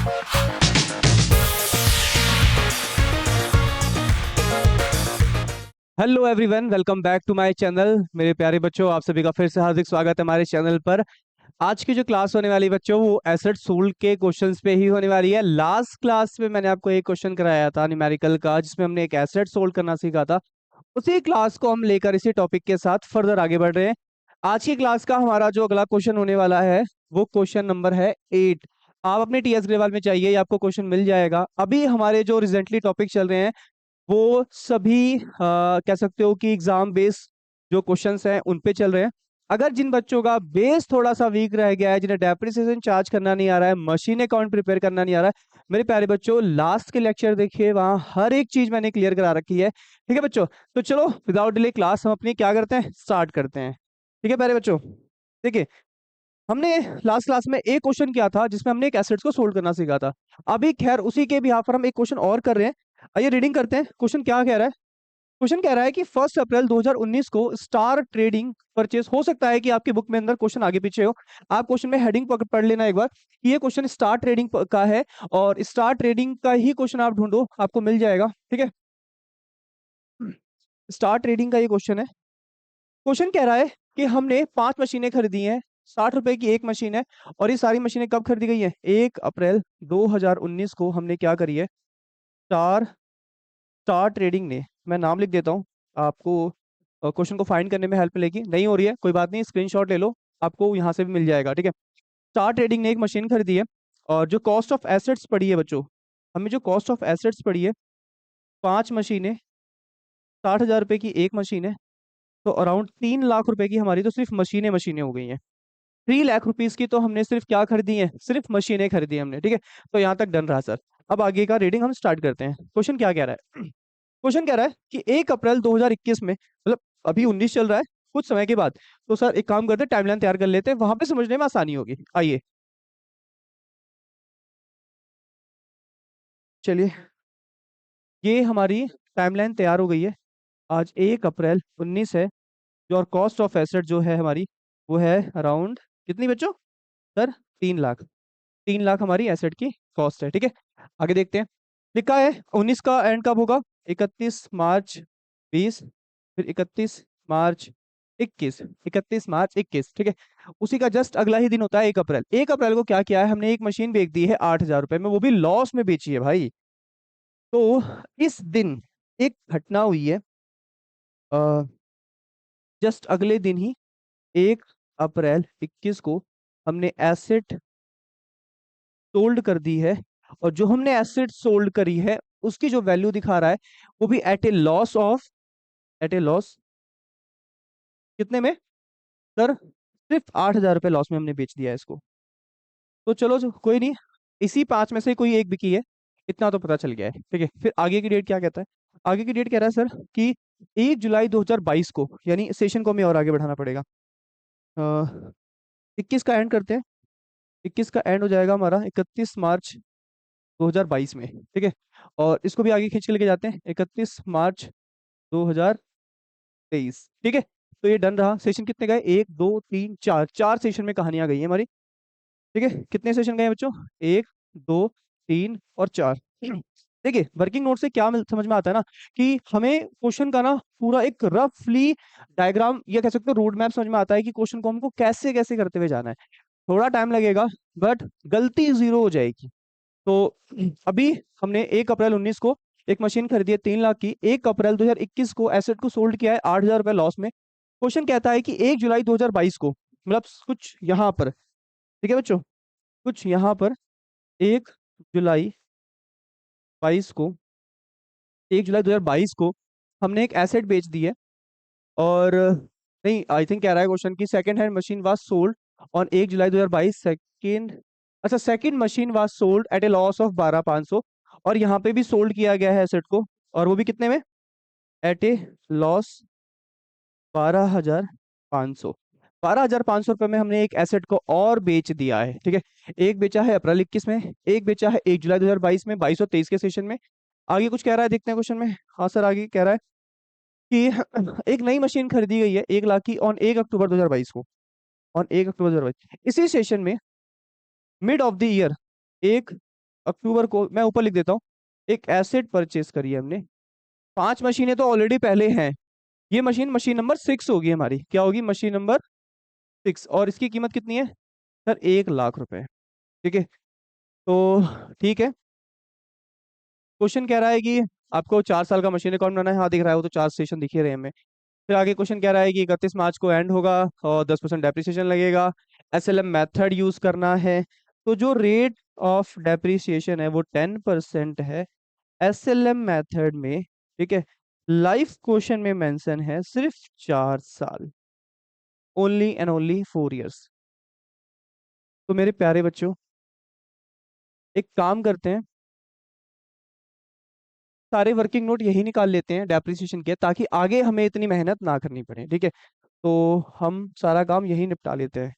Hello everyone, welcome back to my channel. मेरे प्यारे बच्चों, आप सभी का फिर से हार्दिक स्वागत है हमारे चैनल पर। आज की जो क्लास होने वाली बच्चों, वो एसेट सोल्ड के क्वेश्चंस पे ही होने वाली है। लास्ट क्लास में मैंने आपको एक क्वेश्चन कराया था न्यूमेरिकल का, जिसमें हमने एक एसेट सोल्ड करना सीखा था। उसी क्लास को हम लेकर इसी टॉपिक के साथ फर्दर आगे बढ़ रहे हैं। आज की क्लास का हमारा जो अगला क्वेश्चन होने वाला है, वो क्वेश्चन नंबर है 8। आप अपने टीएस ग्रेवाल में चाहिए, ये आपको क्वेश्चन मिल जाएगा। अभी हमारे जो रिसेंटली टॉपिक चल रहे हैं, वो सभी कह सकते हो कि एग्जाम बेस्ड जो क्वेश्चंस हैं उन पे चल रहे हैं। अगर जिन बच्चों का बेस थोड़ा सा वीक रह गया है, जिन्हें डेप्रिसिएशन चार्ज करना नहीं आ रहा है, मशीन अकाउंट प्रिपेयर करना नहीं आ रहा है, मेरे प्यारे बच्चों लास्ट के लेक्चर देखिए, वहां हर एक चीज मैंने क्लियर करा रखी है। ठीक है बच्चों, तो चलो विदाउट डिले क्लास हम अपनी क्या करते हैं, स्टार्ट करते हैं। ठीक है प्यारे बच्चों, देखिए हमने लास्ट क्लास में एक क्वेश्चन किया था जिसमें हमने एक एसेट्स को सोल्व करना सीखा था। अभी खैर उसी के बिहाफ पर हम एक क्वेश्चन और कर रहे हैं। आइए रीडिंग करते हैं। क्वेश्चन क्या कह रहा है? क्वेश्चन कह रहा है कि 1 अप्रैल 2019 को स्टार ट्रेडिंग परचेस, हो सकता है कि आपकी बुक में अंदर क्वेश्चन आगे पीछे हो, आप क्वेश्चन में हेडिंग पढ़ लेना एक बार कि ये क्वेश्चन स्टार ट्रेडिंग का है, और स्टार ट्रेडिंग का ही क्वेश्चन आप ढूंढो, आपको मिल जाएगा। ठीक है, स्टार ट्रेडिंग का ये क्वेश्चन है। क्वेश्चन कह रहा है कि हमने 5 मशीनें खरीदी हैं, 60 रुपए की एक मशीन है, और ये सारी मशीनें कब खरीदी गई हैं? 1 अप्रैल 2019 को हमने क्या करी है? स्टार स्टार ट्रेडिंग ने, मैं नाम लिख देता हूँ आपको, क्वेश्चन को फाइंड करने में हेल्प मिलेगी। नहीं हो रही है कोई बात नहीं, स्क्रीनशॉट ले लो, आपको यहाँ से भी मिल जाएगा। ठीक है, स्टार ट्रेडिंग ने एक मशीन खरीदी है, और जो कॉस्ट ऑफ एसेट्स पड़ी है बच्चों, हमें जो कॉस्ट ऑफ एसेट्स पड़ी है, 5 मशीनें, 60,000 रुपए की एक मशीन है, तो अराउंड 3 लाख रुपए की हमारी तो सिर्फ मशीनें मशीनें हो गई हैं। 3 लाख रुपीज की तो हमने सिर्फ क्या खरीदी है? सिर्फ मशीनें खरीदी हमने। ठीक है, तो यहाँ तक डन रहा सर। अब आगे का रीडिंग हम स्टार्ट करते हैं। क्वेश्चन क्या कह रहा है? क्वेश्चन कह रहा है कि 1 अप्रैल 2021 में, मतलब अभी 19 चल रहा है, कुछ समय के बाद। तो सर एक काम करते हैं, टाइमलाइन तैयार कर लेते हैं, वहां पे समझने में आसानी होगी। आइए चलिए, ये हमारी टाइमलाइन तैयार हो गई है। आज 1 अप्रैल 19 है, जो और कॉस्ट ऑफ एसेट जो है हमारी, वो है अराउंड कितनी बच्चों? सर 3 लाख। 3 लाख हमारी एसेट की कॉस्ट है। ठीक है, आगे देखते हैं। लिखा है 19 का एंड कब होगा? 31 मार्च 20, फिर 31 मार्च 21, 31 मार्च 21। ठीक है, उसी का जस्ट अगला ही दिन होता है 1 अप्रैल। 1 अप्रैल को क्या किया है हमने? एक मशीन बेच दी है 8,000 रुपए में, वो भी लॉस में बेची है भाई। तो इस दिन एक घटना हुई है, जस्ट अगले दिन ही 1 अप्रैल 21 को हमने एसेट सोल्ड कर दी है, और जो हमने एसेट सोल्ड करी है उसकी जो वैल्यू दिखा रहा है, वो भी at a loss of, at a loss कितने में सर? सिर्फ 8,000 रुपये लॉस में हमने बेच दिया है इसको। तो चलो जो कोई नहीं, इसी 5 में से कोई एक बिकी है, इतना तो पता चल गया है। ठीक है, फिर आगे की डेट क्या कहता है? आगे की डेट कह रहा है सर कि 1 जुलाई 2022 को, यानी सेशन को हमें और आगे बढ़ाना पड़ेगा। 21 का एंड करते हैं। 21 का एंड हो जाएगा हमारा 31 मार्च 2022 में। ठीक है, और इसको भी आगे खींच के लेके जाते हैं, 31 मार्च 2023। ठीक है, तो ये डन रहा। सेशन कितने गए? 1 2 3 4, 4 सेशन में कहानियां गई है हमारी। ठीक है, कितने सेशन गए बच्चों? 1 2 3 और 4। देखिए वर्किंग नोट से क्या समझ में आता है ना, कि हमें क्वेश्चन का ना पूरा एक रफली डायग्राम, या कह सकते हो रोड मैप समझ में आता है कि क्वेश्चन को हमको कैसे कैसे करते हुए जाना है। थोड़ा टाइम लगेगा, बट गलती जीरो हो जाएगी। तो अभी हमने 1 अप्रैल 19 को एक मशीन खरीदी है 3 लाख की, 1 अप्रैल 2021 को एसेट को सोल्ड किया है 8,000 रुपए लॉस में। क्वेश्चन कहता है कि 1 जुलाई 2022 को, मतलब कुछ यहाँ पर, ठीक है बच्चों, कुछ यहाँ पर 1 जुलाई 22 को, 1 जुलाई 2022 को हमने एक एसेट बेच दी है, और नहीं, आई थिंक कह रहा है क्वेश्चन की second hand machine was sold on 1 July 2022 second, अच्छा second machine was sold at a loss of 12,500, और यहाँ पे भी सोल्ड किया गया है एसेट को, और वो भी कितने में? Eight a loss 12,500। 12,500 रुपये में हमने एक एसेट को और बेच दिया है। ठीक है, एक बेचा है अप्रैल 21 में, एक बेचा है 1 जुलाई 2022 में, 22 और 23 के सेशन में। आगे कुछ कह रहा है, देखते हैं क्वेश्चन में। हाँ सर, आगे कह रहा है कि एक नई मशीन खरीदी गई है 1 लाख की ऑन 1 अक्टूबर 2022 को, ऑन 1 अक्टूबर 2022। इसी सेशन में मिड ऑफ द ईयर, एक अक्टूबर को मैं ऊपर लिख देता हूँ, एक एसेट परचेज करी है हमने। 5 मशीनें तो ऑलरेडी पहले हैं। ये मशीन मशीन नंबर 6 होगी हमारी, क्या होगी, मशीन नंबर 6। और इसकी कीमत कितनी है सर, 1 लाख रुपए। ठीक है, तो ठीक है। क्वेश्चन कह रहा है कि आपको 4 साल का मशीन अकाउंट बनाना है। हाँ दिख रहा है, वो तो 4 स्टेशन दिख ही रहे हैं हमें। फिर आगे क्वेश्चन कह रहा है कि 31 मार्च को एंड होगा और 10% डेप्रिसिएशन लगेगा। एसएलएम मेथड यूज करना है। तो जो रेट ऑफ डेप्रिसिएशन है वो 10% है एसएलएम मेथड में। ठीक है, लाइफ क्वेश्चन में मेंशन है सिर्फ 4 साल, ओनली एंड ओनली 4 इयर्स। तो मेरे प्यारे बच्चों, एक काम करते हैं, सारे वर्किंग नोट यही निकाल लेते हैं डेप्रिसिएशन के, ताकि आगे हमें इतनी मेहनत ना करनी पड़े। ठीक है, तो हम सारा काम यही निपटा लेते हैं।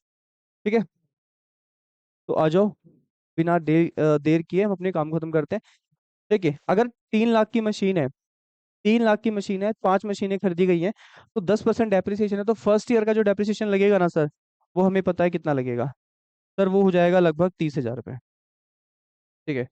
ठीक है, तो आ जाओ, बिना देर किए हम अपने काम को खत्म करते हैं। देखिए, अगर 3 लाख की मशीन है, 3 लाख की मशीन है, 5 मशीनें खरीदी गई हैं, तो 10% डेप्रिसिएशन है, तो फर्स्ट ईयर का जो डेप्रिसिएशन लगेगा ना सर, वो हमें पता है कितना लगेगा। सर वो हो जाएगा लगभग 30,000 रुपये। ठीक है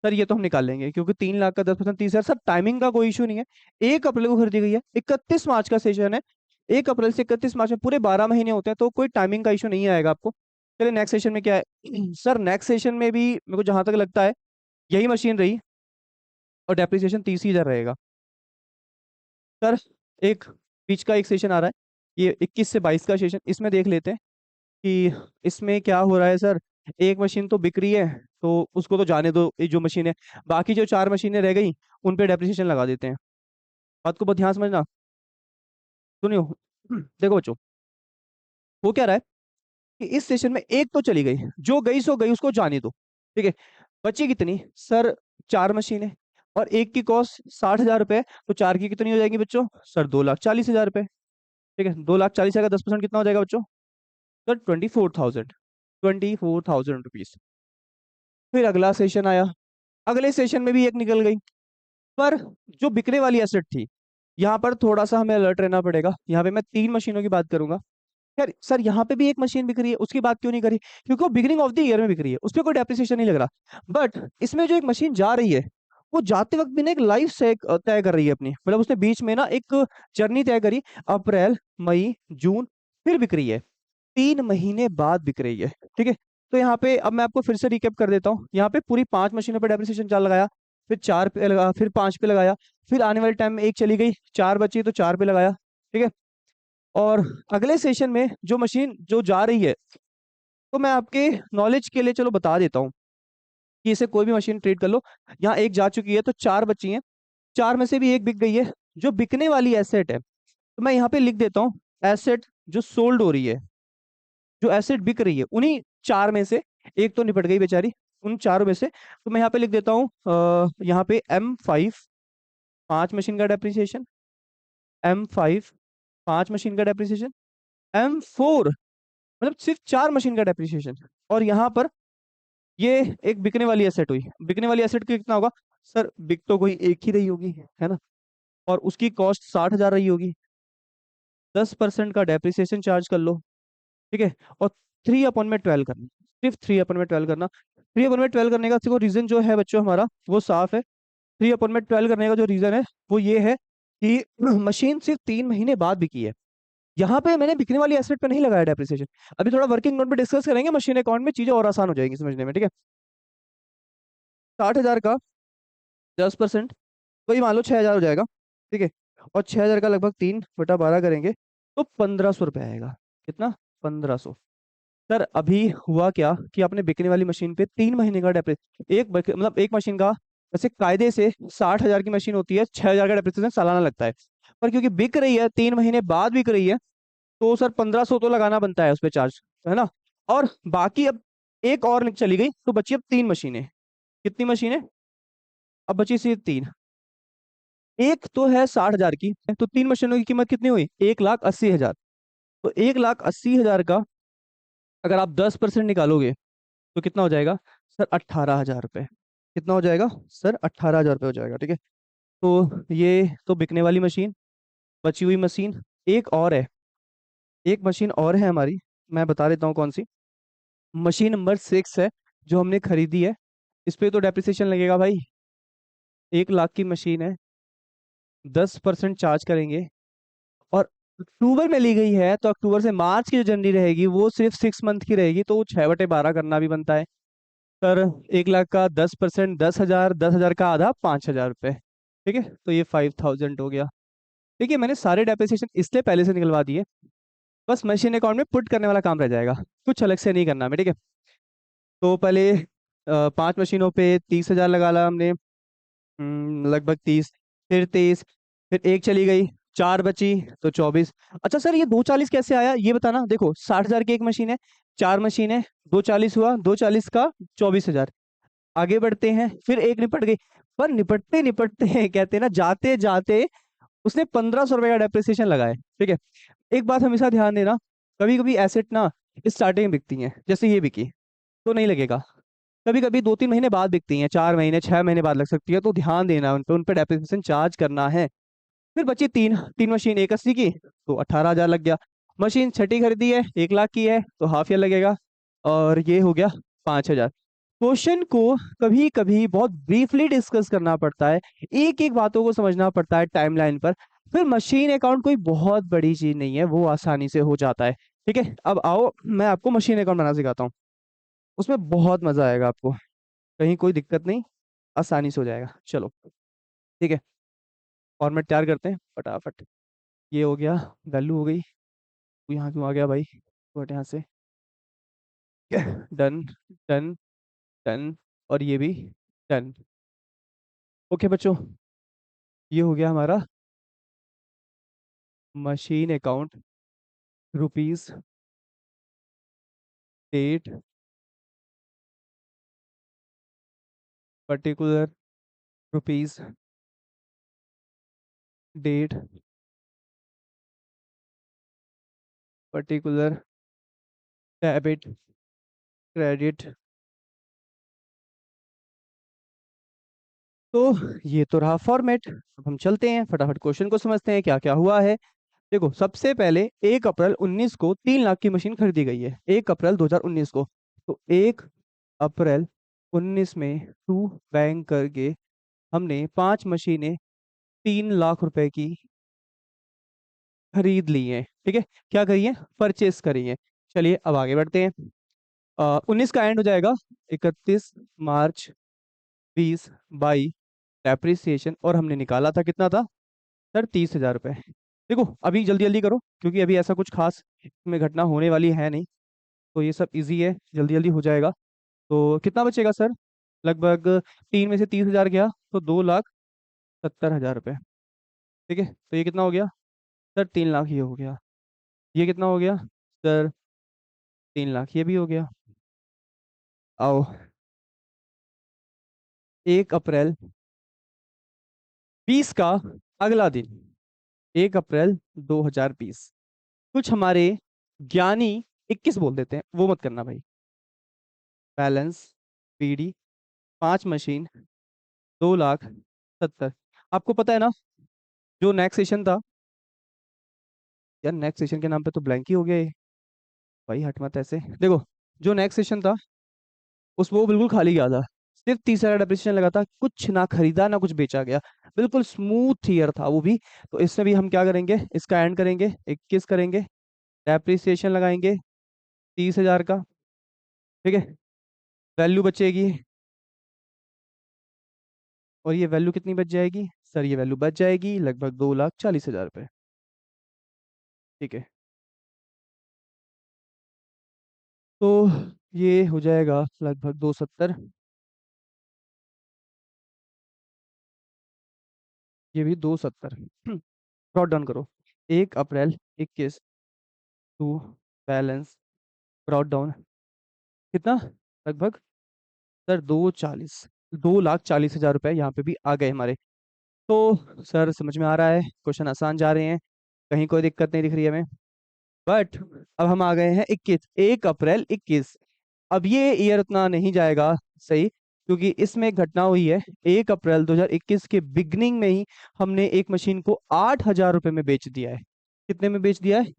सर, ये तो हम निकाल लेंगे, क्योंकि 3 लाख का 10% 30,000। सर टाइमिंग का कोई इशू नहीं है, 1 अप्रैल को खरीदी गई है, 31 मार्च का सेशन है। 1 अप्रैल से 31 मार्च में पूरे 12 महीने होते हैं, तो कोई टाइमिंग का इशू नहीं आएगा आपको। चलिए नेक्स्ट सेशन में क्या है। सर नेक्स्ट सेशन में भी मेरे को जहां तक लगता है यही मशीन रही और डेप्रिसिएशन 30,000 रहेगा। सर एक बीच का एक सेशन आ रहा है, ये 21 से 22 का सेशन, इसमें देख लेते हैं कि इसमें क्या हो रहा है। सर एक मशीन तो बिक रही है, तो उसको तो जाने दो, ये जो मशीन है, बाकी जो 4 मशीनें रह गई उन पे डेप्रिसिएशन लगा देते हैं। बात को बहुत ध्यान समझना, सुनियो। देखो बच्चों, वो क्या रहा है कि इस सेशन में एक तो चली गई, जो गई सो गई, उसको जाने दो। ठीक है, बची कितनी सर, 4 मशीनें, और एक की कॉस्ट 60,000 रुपए, तो चार की कितनी हो जाएगी बच्चों, सर 2,40,000 रुपए। ठीक है, 2,40,000 का 10% कितना हो जाएगा बच्चों, सर 24,000, 24,000 रुपीज। फिर अगला सेशन आया, अगले सेशन में भी एक निकल गई, पर जो बिकने वाली एसेट थी, यहाँ पर थोड़ा सा हमें अलर्ट रहना पड़ेगा। यहाँ पे मैं 3 मशीनों की बात करूंगा। यार सर यहाँ पे भी एक मशीन बिक रही है, उसकी बात क्यों नहीं करी, क्योंकि वो बिगिनिंग ऑफ द ईयर में बिक रही है, उस पर कोई डेप्रिसिएशन नहीं लग रहा। बट इसमें जो एक मशीन जा रही है, वो जाते वक्त भी ना एक लाइफ से तय कर रही है अपनी, मतलब उसने बीच में ना एक जर्नी तय करी, अप्रैल मई जून, फिर बिक रही है, 3 महीने बाद बिक रही है। ठीक है, तो यहाँ पे अब मैं आपको फिर से रिकेप कर देता हूँ। यहाँ पे पूरी 5 मशीनों पर डेप्रिसिएशन चार्ज लगाया, फिर 4 पे लगा, फिर 5 पे लगाया, फिर आने वाले टाइम में एक चली गई, 4 बची तो 4 पे लगाया। ठीक है, और अगले सेशन में जो मशीन जो जा रही है, तो मैं आपके नॉलेज के लिए चलो बता देता हूँ कि इसे कोई भी मशीन ट्रेड कर लो। यहाँ एक जा चुकी है, तो 4 बची हैं, 4 में से भी एक बिक गई है। जो बिकने वाली एसेट है, तो मैं यहाँ पे लिख देता हूँ, एसेट जो सोल्ड हो रही है, जो एसेट बिक रही है, उन्हीं 4 में से एक तो निपट गई बेचारी, उन चारों में से। तो मैं यहाँ पे लिख देता हूँ, यहाँ पे M5 5 मशीन का डेप्रिसिएशन, M5 5 मशीन का डेप्रिसिएशन, M4 मतलब सिर्फ 4 मशीन का डेप्रिसिएशन। और यहाँ पर ये एक बिकने वाली एसेट हुई, बिकने वाली एसेट की कितना होगा सर, बिक तो कोई एक ही रही होगी, है ना, और उसकी कॉस्ट 60,000 रही होगी, 10% का डेप्रिसिएशन चार्ज कर लो। ठीक है, और 3/12 करना, सिर्फ 3/12 करना। 3/12 करने का देखो रीजन जो है बच्चों हमारा, वो साफ है। 3/12 करने का जो रीजन है वो ये है कि मशीन सिर्फ 3 महीने बाद बिकी है। यहाँ पे मैंने बिकने वाली एसेट पे नहीं लगाया डेप्रिसिएशन। अभी थोड़ा वर्किंग नोट पे डिस्कस करेंगे, मशीन अकाउंट में चीजें और आसान हो जाएंगी समझने में। ठीक है, 60,000 का 10%, वही मान लो 6,000 हो जाएगा। ठीक है, और 6,000 का लगभग 3/12 करेंगे, तो 1,500 रुपये आएगा। कितना, 1,500। सर अभी हुआ क्या कि आपने बिकने वाली मशीन पे 3 महीने का मतलब एक मशीन का, वैसे कायदे से 60,000 की मशीन होती है, 6,000 का डेप्रिसिएशन सालाना लगता है, पर क्योंकि बिक रही है 3 महीने बाद बिक रही है, तो सर 1,500 तो लगाना बनता है उस पर चार्ज, है ना। और बाकी अब एक और चली गई, तो बची अब 3 मशीनें। कितनी मशीनें, अब बची सिर्फ 3। एक तो है 60,000 की, तो 3 मशीनों की कीमत कितनी हुई, 1,80,000। तो 1,80,000 का अगर आप 10% निकालोगे, तो कितना हो जाएगा सर, 18,000 रुपये। कितना हो जाएगा सर, 18,000 रुपये हो जाएगा। ठीक है, तो ये तो बिकने वाली मशीन, बची हुई मशीन एक और है, एक मशीन और है हमारी, मैं बता देता हूँ कौन सी। मशीन नंबर 6 है जो हमने खरीदी है, इस पे तो डेप्रिसिएशन लगेगा भाई। 1 लाख की मशीन है, 10% चार्ज करेंगे। और अक्टूबर में ली गई है तो अक्टूबर से मार्च की जो जनवरी रहेगी वो सिर्फ 6 मंथ की रहेगी, तो 6/12 करना भी बनता है। सर 1 लाख का 10%, 10,000, 10,000 का आधा 5,000 रुपये। ठीक है, तो ये 5,000 हो गया। देखिए मैंने सारे डेप्रिसिएशन इसलिए पहले से निकलवा दिए, बस मशीन अकाउंट में पुट करने वाला काम रह जाएगा, कुछ अलग से नहीं करना हमें। ठीक है, तो पहले 5 मशीनों पे 30,000 लगा ला हमने। लगभग 30, फिर 23, फिर एक चली गई, 4 बची तो 24। अच्छा सर ये 240 कैसे आया ये बताना। देखो 60,000 की एक मशीन है, 4 मशीन है, 240 हुआ, 240 का 24,000। आगे बढ़ते हैं, फिर एक निपट गई। पर निपटते निपटते कहते हैं ना, जाते जाते उसने 1,500 रुपए का डेप्रिसिएशन लगाया। ठीक है, एक बात हमेशा ध्यान देना, कभी कभी एसेट ना स्टार्टिंग में बिकती हैं, जैसे ये बिकी तो नहीं लगेगा। कभी कभी 2-3 महीने बाद बिकती हैं, 4 महीने 6 महीने बाद लग सकती है, तो ध्यान देना उन पे डेप्रिसिएशन चार्ज करना है। फिर बची तीन तीन मशीन, 180 की तो 18,000 लग गया। मशीन छठी खरीदी है, 1 लाख की है तो हाफ ईयर लगेगा, और ये हो गया 5,000। क्वेश्चन को कभी कभी बहुत ब्रीफली डिस्कस करना पड़ता है, एक एक बातों को समझना पड़ता है टाइमलाइन पर। फिर मशीन अकाउंट कोई बहुत बड़ी चीज नहीं है, वो आसानी से हो जाता है। ठीक है, अब आओ मैं आपको मशीन अकाउंट बनाना सिखाता हूँ, उसमें बहुत मजा आएगा आपको, कहीं कोई दिक्कत नहीं, आसानी से हो जाएगा। चलो ठीक है, फॉर्मेट तैयार करते हैं फटाफट। ये हो गया, वैल्यू हो गई। तू यहाँ क्यों आ गया भाई, बट यहाँ से डन, डन, डन, और ये भी डन। ओके बच्चों, ये हो गया हमारा machine account, rupees, date, particular, rupees, date, particular, debit, credit. तो ये तो रहा फॉर्मेट। अब हम चलते हैं फटाफट क्वेश्चन को समझते हैं क्या क्या हुआ है। देखो सबसे पहले 1 अप्रैल 2019 को 3 लाख की मशीन खरीदी गई है, 1 अप्रैल 2019 को। तो 1 अप्रैल 2019 में थ्रू बैंक करके हमने 5 मशीनें 3 लाख रुपए की खरीद ली है। ठीक है, क्या करी है, परचेस करी है। चलिए अब आगे बढ़ते हैं। 19 का एंड हो जाएगा 31 मार्च 2022, डेप्रिसिएशन, और हमने निकाला था कितना था सर, 30,000 रुपये। देखो अभी जल्दी जल्दी करो, क्योंकि अभी ऐसा कुछ खास में घटना होने वाली है नहीं, तो ये सब इजी है, जल्दी जल्दी हो जाएगा। तो कितना बचेगा सर, लगभग 3 में से 30,000 गया तो 2,70,000 रुपये। ठीक है, तो ये कितना हो गया सर, 3 लाख ये हो गया। ये कितना हो गया सर, 3 लाख ये भी हो गया। आओ 1 अप्रैल 20 का अगला दिन, 1 अप्रैल 2020, कुछ हमारे ज्ञानी 21 बोल देते हैं, वो मत करना भाई। Balance, PD, 5 machine, 2,70,000। आपको पता है ना, जो नेक्स्ट सेशन था, यार नेक्स्ट सेशन के नाम पे तो ब्लैंक ही हो गया ये। भाई हट मत ऐसे, देखो जो नेक्स्ट सेशन था उस वो बिल्कुल खाली गया था, सिर्फ 30,000 डेप्रिसिएशन लगा था, कुछ ना खरीदा ना कुछ बेचा गया, बिल्कुल स्मूथ ईयर था वो भी। तो इसमें भी हम क्या करेंगे, इसका एंड करेंगे, 21 करेंगे, डेप्रिसिएशन लगाएंगे 30,000 का। ठीक है, वैल्यू बचेगी, और ये वैल्यू कितनी बच जाएगी सर, ये वैल्यू बच जाएगी लगभग 2,40,000 रुपये। ठीक है, तो ये हो जाएगा लगभग 270, ये भी 270। नोट डाउन करो, 1 अप्रैल 21 टू बैलेंस, ब्रॉट डाउन, कितना, लगभग सर 240, 2,40,000 रुपये यहाँ पे भी आ गए हमारे। तो सर समझ में आ रहा है, क्वेश्चन आसान जा रहे हैं, कहीं कोई दिक्कत नहीं दिख रही है हमें। बट अब हम आ गए हैं 21, 1 अप्रैल 21। अब ये ईयर उतना नहीं जाएगा सही, क्योंकि इसमें एक घटना हुई है। 1 अप्रैल 2021 के बिगनिंग में ही हमने एक मशीन को 8,000 रुपये में बेच दिया है। कितने में बेच दिया है,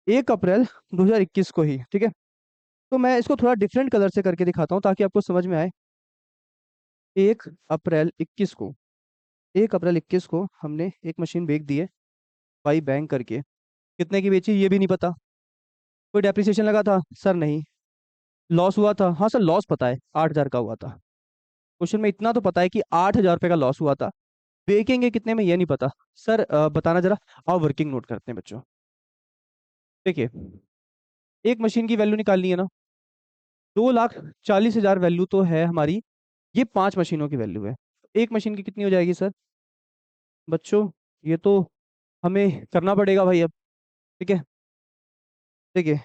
1 अप्रैल 2021 को ही। ठीक है, तो मैं इसको थोड़ा डिफरेंट कलर से करके दिखाता हूँ ताकि आपको समझ में आए। 1 अप्रैल 21 को 1 अप्रैल 21 को हमने एक मशीन बेच दी है बाई बैंक करके। कितने की बेची ये भी नहीं पता। कोई डेप्रिसिएशन लगा था सर? नहीं। लॉस हुआ था? हाँ सर लॉस पता है, 8,000 का हुआ था। क्वेश्चन में इतना तो पता है कि 8,000 रुपये का लॉस हुआ था। बेचेंगे कितने में ये नहीं पता। सर बताना जरा। आओ वर्किंग नोट करते हैं बच्चों। देखिए, एक मशीन की वैल्यू निकालनी है ना। 2,40,000 वैल्यू तो है हमारी। ये 5 मशीनों की वैल्यू है। एक मशीन की कितनी हो जाएगी सर? बच्चों ये तो हमें करना पड़ेगा भाई अब। ठीक है, देखिए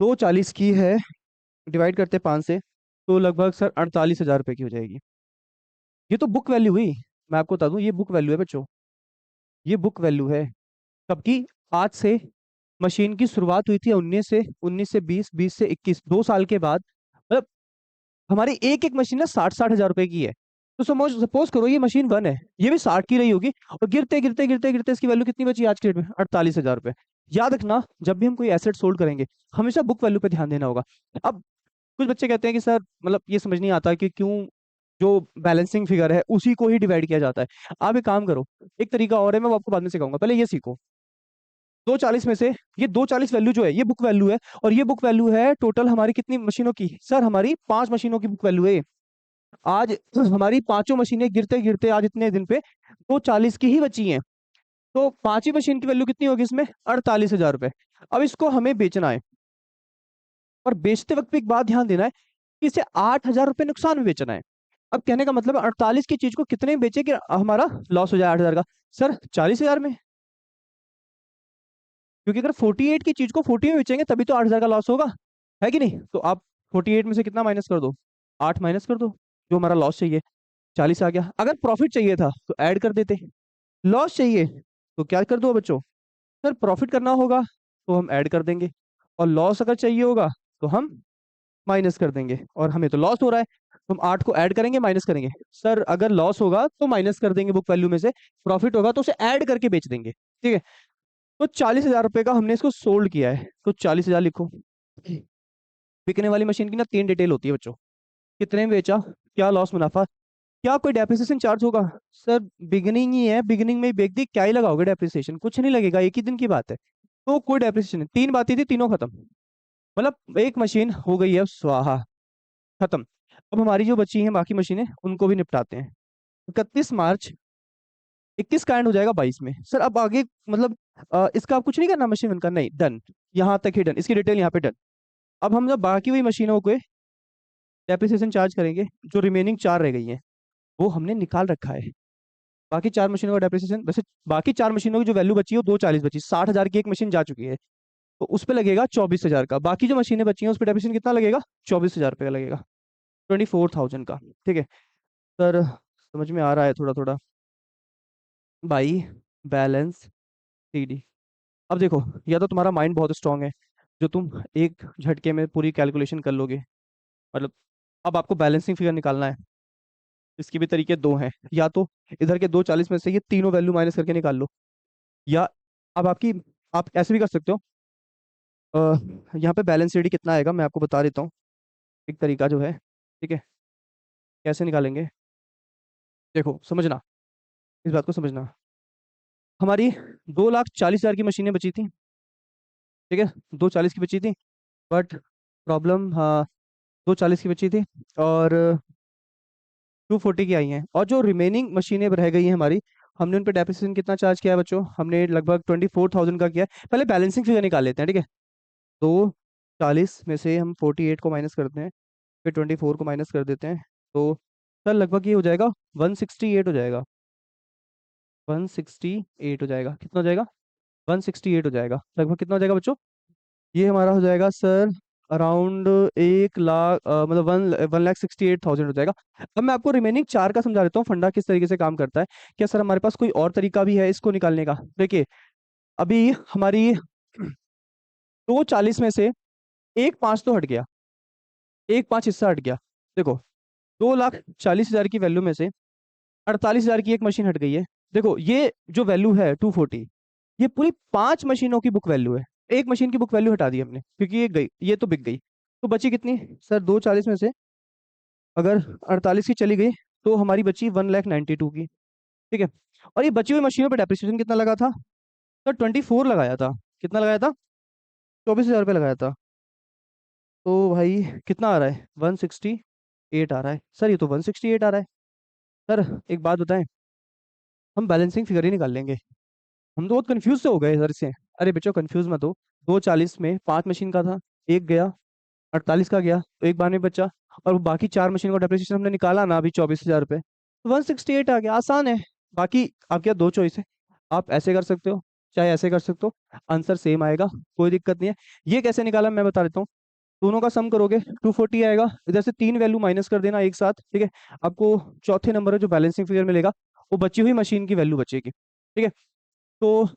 2,40 की है, डिवाइड करते 5 से, तो लगभग सर 48,000 रुपये की हो जाएगी। ये तो बुक वैल्यू हुई। मैं आपको बता दूं ये बुक वैल्यू है बच्चों। ये बुक वैल्यू है कब की? आज से। मशीन की शुरुआत हुई थी 19 से 2 साल के बाद। मतलब हमारी एक एक मशीन ना 60-60 हजार रुपए की है। तो सपोज करो ये मशीन 1 है, ये भी 60 की रही होगी, और गिरते गिरते गिरते गिरते इसकी वैल्यू कितनी बची आज के डेट में? 48,000 रुपये। याद रखना जब भी हम कोई एसेट सोल्ड करेंगे हमेशा बुक वैल्यू पे ध्यान देना होगा। अब कुछ बच्चे कहते हैं कि सर मतलब ये समझ नहीं आता कि क्यों जो बैलेंसिंग फिगर है उसी को ही डिवाइड किया जाता है। आप एक काम करो, एक तरीका और है, मैं वो आपको बाद में सिखाऊंगा, पहले ये सीखो। 240 में से ये 240 वैल्यू जो है ये बुक वैल्यू है, और ये बुक वैल्यू है टोटल हमारी कितनी मशीनों की? सर हमारी 5 मशीनों की बुक वैल्यू है। आज हमारी पांचों मशीनें गिरते गिरते आज इतने दिन पे 240 की ही बची हैं। तो पांचवी मशीन की वैल्यू कितनी होगी इसमें? 48,000 रुपए। अब इसको हमें बेचना है, और बेचते वक्त भी एक बात ध्यान देना है कि इसे 8,000 रुपये नुकसान में बेचना है। अब कहने का मतलब 48 की चीज को कितने में बेचे कि हमारा लॉस हो जाए 8,000 का? सर 40,000 में। क्योंकि अगर 48 की चीज को 40 में बेचेंगे तभी तो 8,000 का लॉस होगा, है कि नहीं? तो आप 48 में से कितना माइनस कर दो? 8 माइनस कर दो। जो हमारा लॉस चाहिए 40 आ गया। अगर प्रॉफिट चाहिए था तो ऐड कर देते। लॉस चाहिए तो क्या कर दो बच्चों? सर प्रॉफिट करना होगा तो हम ऐड कर देंगे, और लॉस अगर चाहिए होगा तो हम माइनस कर देंगे। और हमें तो लॉस हो रहा है तो हम 8 को ऐड करेंगे माइनस करेंगे। सर अगर लॉस होगा तो माइनस कर देंगे बुक वैल्यू में से, प्रॉफिट होगा तो उसे ऐड करके बेच देंगे। ठीक है, तो 40,000 रुपये का हमने इसको सोल्ड किया है, तो 40,000 लिखो। बिकने वाली मशीन की ना 3 डिटेल होती है बच्चों। कितने में बेचा, क्या लॉस मुनाफा, क्या कोई डेप्रिसिएशन चार्ज होगा? सर बिगिनिंग ही है, बिगिनिंग में ही बेच दी, क्या ही लगाओगे डेप्रिसिएशन? कुछ नहीं लगेगा, एक ही दिन की बात है। तो कोई डेप्रिसिएशन नहीं। 3 बातें थी, तीनों खत्म। मतलब एक मशीन हो गई है स्वाहा, खत्म। अब हमारी जो बची हैं बाकी मशीनें उनको भी निपटाते हैं। 31 मार्च 21 का एंड हो जाएगा 22 में। सर अब आगे मतलब इसका आप कुछ नहीं करना, मशीन वन का नहीं, डन। यहाँ तक ही डन, इसकी डिटेल यहाँ पे डन। अब हम जब बाकी हुई मशीनों को डेप्रिसिएशन चार्ज करेंगे, जो रिमेनिंग 4 रह गई हैं वो हमने निकाल रखा है। बाकी 4 मशीनों का डेप्रिसिएशन वैसे, बाकी 4 मशीनों की जो वैल्यू बची है वो 240 बची, 60,000 की एक मशीन जा चुकी है, तो उस पर लगेगा 24,000 का। बाकी जो मशीनें बची हैं उस पर डेप्रिसिएशन कितना लगेगा? 24,000 रुपये का लगेगा, 24,000 का। ठीक है सर, समझ में आ रहा है थोड़ा थोड़ा। By balance CD. अब देखो, या तो तुम्हारा माइंड बहुत स्ट्रांग है जो तुम एक झटके में पूरी कैलकुलेशन कर लोगे। मतलब अब आपको बैलेंसिंग फिगर निकालना है, इसके भी तरीके दो हैं। या तो इधर के 240 में से ये तीनों वैल्यू माइनस करके निकाल लो, या अब आपकी, आप ऐसे भी कर सकते हो। अ, यहाँ पे बैलेंस सीडी कितना आएगा मैं आपको बता देता हूँ, एक तरीका जो है। ठीक है, कैसे निकालेंगे? देखो समझना, इस बात को समझना। हमारी 2,40,000 की मशीनें बची थी। ठीक है, 240 की बची थी, बट प्रॉब्लम, हाँ 240 की बची थी और 240 की आई हैं, और जो रिमेनिंग मशीनें रह गई हैं हमारी, हमने उन पर डेप्रिसिएशन कितना चार्ज किया है बच्चों? हमने लगभग 24,000 का किया है। पहले बैलेंसिंग फिगर निकाल लेते हैं। ठीक है, 240 में से हम 48 को माइनस करते हैं, फिर 24 को माइनस कर देते हैं, तो सर लगभग ये हो जाएगा 168 हो जाएगा। 168 हो जाएगा, कितना हो जाएगा? 168 हो जाएगा, लगभग कितना हो जाएगा बच्चों? ये हमारा हो जाएगा सर अराउंड 1 लाख, मतलब 1,68,000 हो जाएगा। अब मैं आपको रिमेनिंग 4 का समझा देता हूँ फंडा किस तरीके से काम करता है। क्या सर हमारे पास कोई और तरीका भी है इसको निकालने का? देखिए, अभी हमारी 240 में से 1,5 तो हट गया, 1,5 हिस्सा हट गया। देखो, 2,40,000 की वैल्यू में से 48,000 की एक मशीन हट गई है। देखो ये जो वैल्यू है 240, ये पूरी 5 मशीनों की बुक वैल्यू है। एक मशीन की बुक वैल्यू हटा दी हमने क्योंकि ये गई, ये तो बिक गई। तो बची कितनी सर? 240 में से अगर 48 की चली गई तो हमारी बची 1,92,000 की। ठीक है। और ये बची हुई मशीनों पे डेप्रिसिएशन कितना लगा था? तो 24 लगाया था। कितना लगाया था? 24,000 रुपये लगाया था। तो भाई कितना आ रहा है? 168 आ रहा है सर। ये तो 168 आ रहा है। सर एक बात बताएं, हम बैलेंसिंग फिगर ही निकाल लेंगे। हम तो बहुत कंफ्यूज से हो गए सर से। अरे बच्चों कंफ्यूज मत हो। 240 में 5 मशीन का था, एक गया। 48 का गया तो एक बार में बचा। और वो बाकी 4 मशीन का डेप्रिसिएशन हमने निकाला ना अभी 24,000 रुपये, तो 168 आ गया। आसान है। बाकी आपके दो चॉइस है, आप ऐसे कर सकते हो चाहे ऐसे कर सकते हो, आंसर सेम आएगा, कोई दिक्कत नहीं है। ये कैसे निकाला मैं बता देता हूँ। दोनों का सम करोगे 240 आएगा, इधर से 3 वैल्यू माइनस कर देना एक साथ। ठीक है। आपको चौथे नंबर है जो बैलेंसिंग फिगर मिलेगा, वो बची हुई मशीन की वैल्यू बचेगी। ठीक है। तो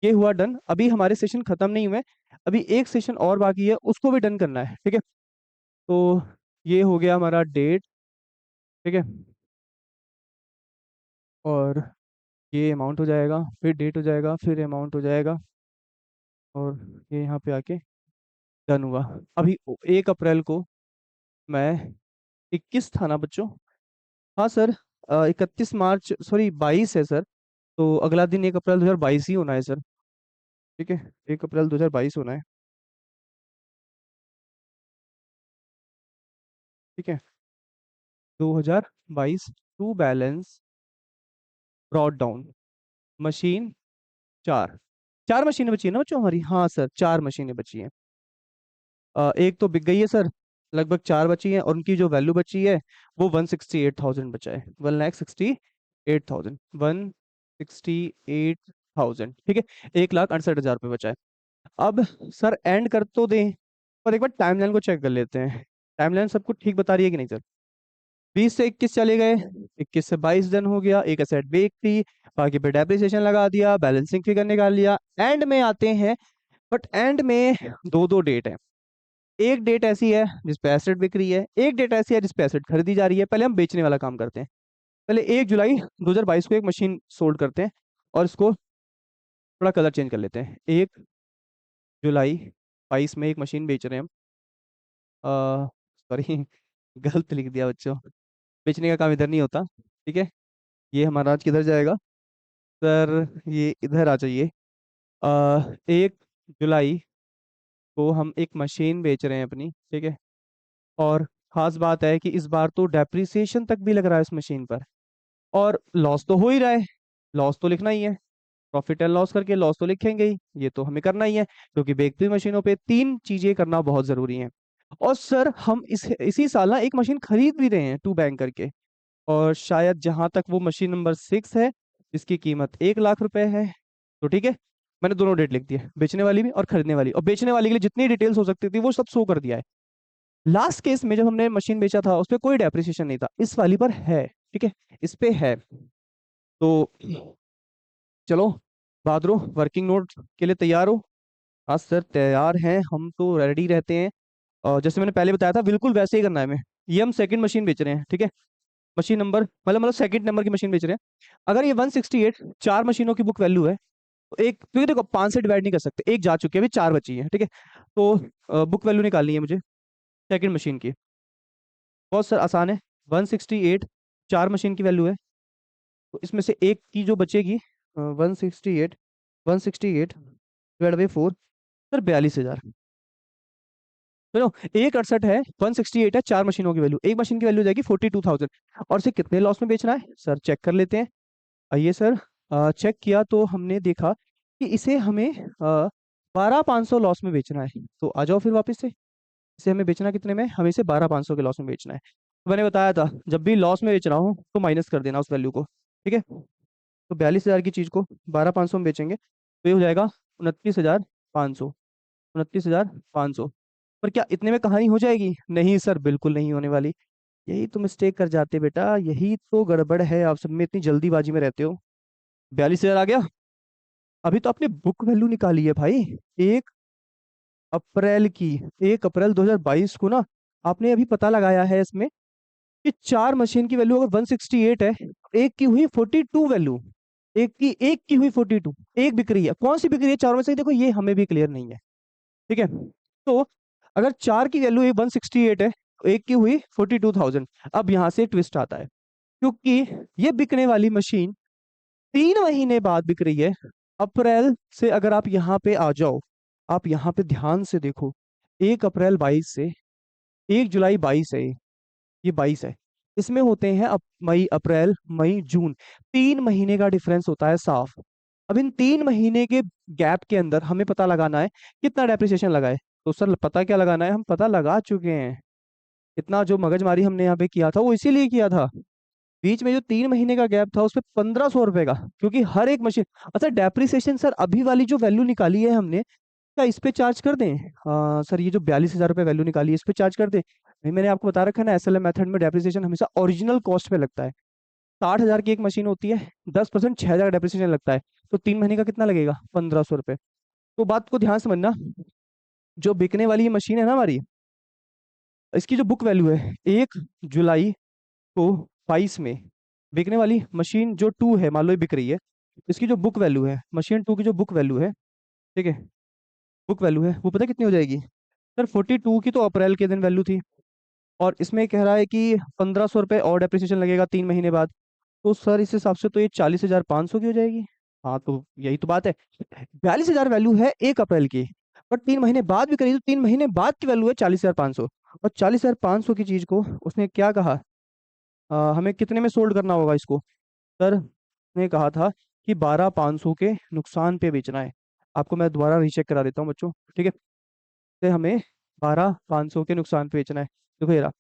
ये हुआ डन। अभी हमारे सेशन खत्म नहीं हुए, अभी एक सेशन और बाकी है, उसको भी डन करना है। ठीक है। तो ये हो गया हमारा डेट। ठीक है। और ये अमाउंट हो जाएगा, फिर डेट हो जाएगा, फिर अमाउंट हो जाएगा, और ये यहाँ पे आके डन हुआ। अभी 1 अप्रैल को मैं 21 था ना बच्चों? हाँ सर। 31 मार्च, सॉरी 22 है सर। तो अगला दिन 1 अप्रैल 2022 ही होना है सर। ठीक है। 1 अप्रैल 2022 होना है। ठीक है। 2022 to balance brought down machine 4। 4 मशीनें बची है ना बच्चों हमारी? हाँ सर 4 मशीनें बची हैं। एक तो बिक गई है सर, लगभग 4 बची हैं, और उनकी जो वैल्यू बची है वो 168,000 बचा है। 1,68,000, 168,000। ठीक है। 1,68,000 रुपये बचा है। अब सर एंड कर तो दें, पर एक बार टाइमलाइन को चेक कर लेते हैं। टाइमलाइन सब कुछ ठीक बता रही है कि नहीं सर? 20 से 21 चले गए, 21 से 22 डन हो गया, एक असेट बेच थी, बाकी पे डेप्रिसिएशन लगा दिया, बैलेंसिंग फिगर निकाल लिया। एंड में आते हैं, बट एंड में दो दो डेट है। एक डेट ऐसी है जिस पे एसेट बिक रही है, एक डेट ऐसी है जिस पे एसेट खरीदी जा रही है। पहले हम बेचने वाला काम करते हैं। पहले 1 जुलाई 2022 को एक मशीन सोल्ड करते हैं, और इसको थोड़ा कलर चेंज कर लेते हैं। 1 जुलाई 22 में एक मशीन बेच रहे हैं हम। सॉरी गलत लिख दिया बच्चों। बेचने का काम इधर नहीं होता। ठीक है। ये हमारा आज किधर जाएगा सर? ये इधर आ जाइए। 1 जुलाई को हम एक मशीन बेच रहे हैं अपनी। ठीक है। और खास बात है कि इस बार तो डेप्रिसिएशन तक भी लग रहा है इस मशीन पर, और लॉस तो हो ही रहा है। लॉस तो लिखना ही है, प्रॉफिट एंड लॉस करके लॉस तो लिखेंगे ही, ये तो हमें करना ही है, क्योंकि बेचती हुई मशीनों पे 3 चीजें करना बहुत जरूरी है। और सर हम इसी साल ना एक मशीन खरीद भी रहे हैं टू बैंक करके, और शायद जहां तक वो मशीन नंबर 6 है, इसकी कीमत 1 लाख रुपए है। तो ठीक है, मैंने दोनों डेट लिख दी है, बेचने वाली भी और खरीदने वाली। और बेचने वाली के लिए जितनी डिटेल्स हो सकती थी वो सब शो कर दिया है। लास्ट केस में जब हमने मशीन बेचा था उस पर कोई डेप्रिसिएशन नहीं था, इस वाली पर है। ठीक है। इस पे है। तो चलो बहादुरो, वर्किंग नोट के लिए तैयार हो? हाँ सर तैयार हैं, हम तो रेडी रहते हैं। और जैसे मैंने पहले बताया था बिल्कुल वैसे ही करना है हमें। ये हम सेकंड मशीन बेच रहे हैं। ठीक है। मशीन नंबर मतलब सेकंड नंबर की मशीन बेच रहे हैं। अगर ये 168 4 मशीनों की बुक वैल्यू है, तो एक, क्योंकि देखो 5 से डिवाइड नहीं कर सकते, एक जा चुकी है, अभी 4 बची है। ठीक है। तो बुक वैल्यू निकालनी है मुझे सेकंड मशीन की। बहुत सर आसान है। 168 4 मशीन की वैल्यू है, तो इसमें से एक की जो बचेगी, 168, 168 डिवाइड बाई 4, सर 42,000। सुनो, 168 है, 168 है, 4 मशीनों की वैल्यू, एक मशीन की वैल्यू हो जाएगी 42,000। और इसे कितने लॉस में बेचना है सर? चेक कर लेते हैं। आइए सर। चेक किया तो हमने देखा कि इसे हमें 12,500 लॉस में बेचना है। तो आ जाओ फिर वापस से। इसे हमें बेचना कितने में? हमें इसे 12,500 के लॉस में बेचना है। तो मैंने बताया था जब भी लॉस में बेच रहा हूँ तो माइनस कर देना उस वैल्यू को। ठीक है। तो 42,000 की चीज को 12,500 में बेचेंगे तो ये हो जाएगा 29,500। 29,500। पर क्या इतने में कहानी हो जाएगी? नहीं सर, बिल्कुल नहीं होने वाली। यही तो मिस्टेक कर जाते बेटा, यही तो गड़बड़ है, आप सब में इतनी जल्दीबाजी में रहते हो। 42,000 आ गया। अभी तो आपने बुक वैल्यू निकाली है भाई, एक अप्रैल की। 1 अप्रैल 2022 को ना आपने अभी पता लगाया है इसमें कि 4 मशीन की वैल्यू अगर 168 है, एक की हुई 42 वैल्यू, एक की हुई 42, एक बिक रही है, कौन सी बिक रही है चारों में से? देखो ये हमें भी क्लियर नहीं है। ठीक है। तो अगर 4 की वैल्यू 168 है, एक की हुई 42,000। अब यहाँ से ट्विस्ट आता है, क्योंकि ये बिकने वाली मशीन 3 महीने बाद बिक रही है। अप्रैल से अगर आप यहाँ पे आ जाओ, आप यहाँ पे ध्यान से देखो, 1 अप्रैल 22 से 1 जुलाई 22 है, ये 22 है। इसमें होते हैं अब मई, अप्रैल, मई, जून, 3 महीने का डिफरेंस होता है साफ। अब इन 3 महीने के गैप के अंदर हमें पता लगाना है कितना डेप्रिसिएशन लगा है। तो सर पता क्या लगाना है, हम पता लगा चुके हैं। इतना जो मगजमारी हमने यहाँ पे किया था वो इसीलिए किया था। बीच में जो 3 महीने का गैप था उस पर 1,500 रुपए का, क्योंकि हर एक मशीन। अच्छा डेप्रिसिएशन सर अभी वाली जो वैल्यू निकाली है हमने, क्या इस पे चार्ज कर दें? सर ये जो 42,000 रुपये वैल्यू निकाली है इस पे चार्ज कर दें? नहीं, मैंने आपको बता रखा है ना, एसएलएम मेथड में डेप्रिसिएशन हमेशा ओरिजिनल कॉस्ट पे लगता है। 60,000 की एक मशीन होती है, 10% 6,000 डेप्रिसिएशन लगता है। तो 3 महीने का कितना लगेगा? 1,500 रुपये। तो बात को ध्यान से समझना, जो बिकने वाली ये मशीन है ना हमारी, इसकी जो बुक वैल्यू है 1 जुलाई को 22 में बिकने वाली मशीन जो 2 है, मान लो ये बिक रही है, इसकी जो बुक वैल्यू है, मशीन 2 की जो बुक वैल्यू है, ठीक है, बुक वैल्यू है वो पता है कितनी हो जाएगी? सर 42 की तो अप्रैल के दिन वैल्यू थी, और इसमें कह रहा है कि 1,500 रुपये और डेप्रिसिएशन लगेगा 3 महीने बाद। तो सर इस हिसाब से तो ये 40,500 की हो जाएगी। हाँ तो यही तो बात है, 42,000 वैल्यू है 1 अप्रैल की, बट 3 महीने बाद भी करी तो 3 महीने बाद की वैल्यू है 40,500। और 40,500 की चीज को उसने क्या कहा, हमें कितने में सोल्ड करना होगा इसको? सर ने कहा था कि 12,500 के नुकसान पे बेचना है। आपको मैं दोबारा रीचेक करा देता हूँ बच्चों, ठीक है। तो हमें 12,500 के नुकसान पे बेचना है। देखो ये रहा,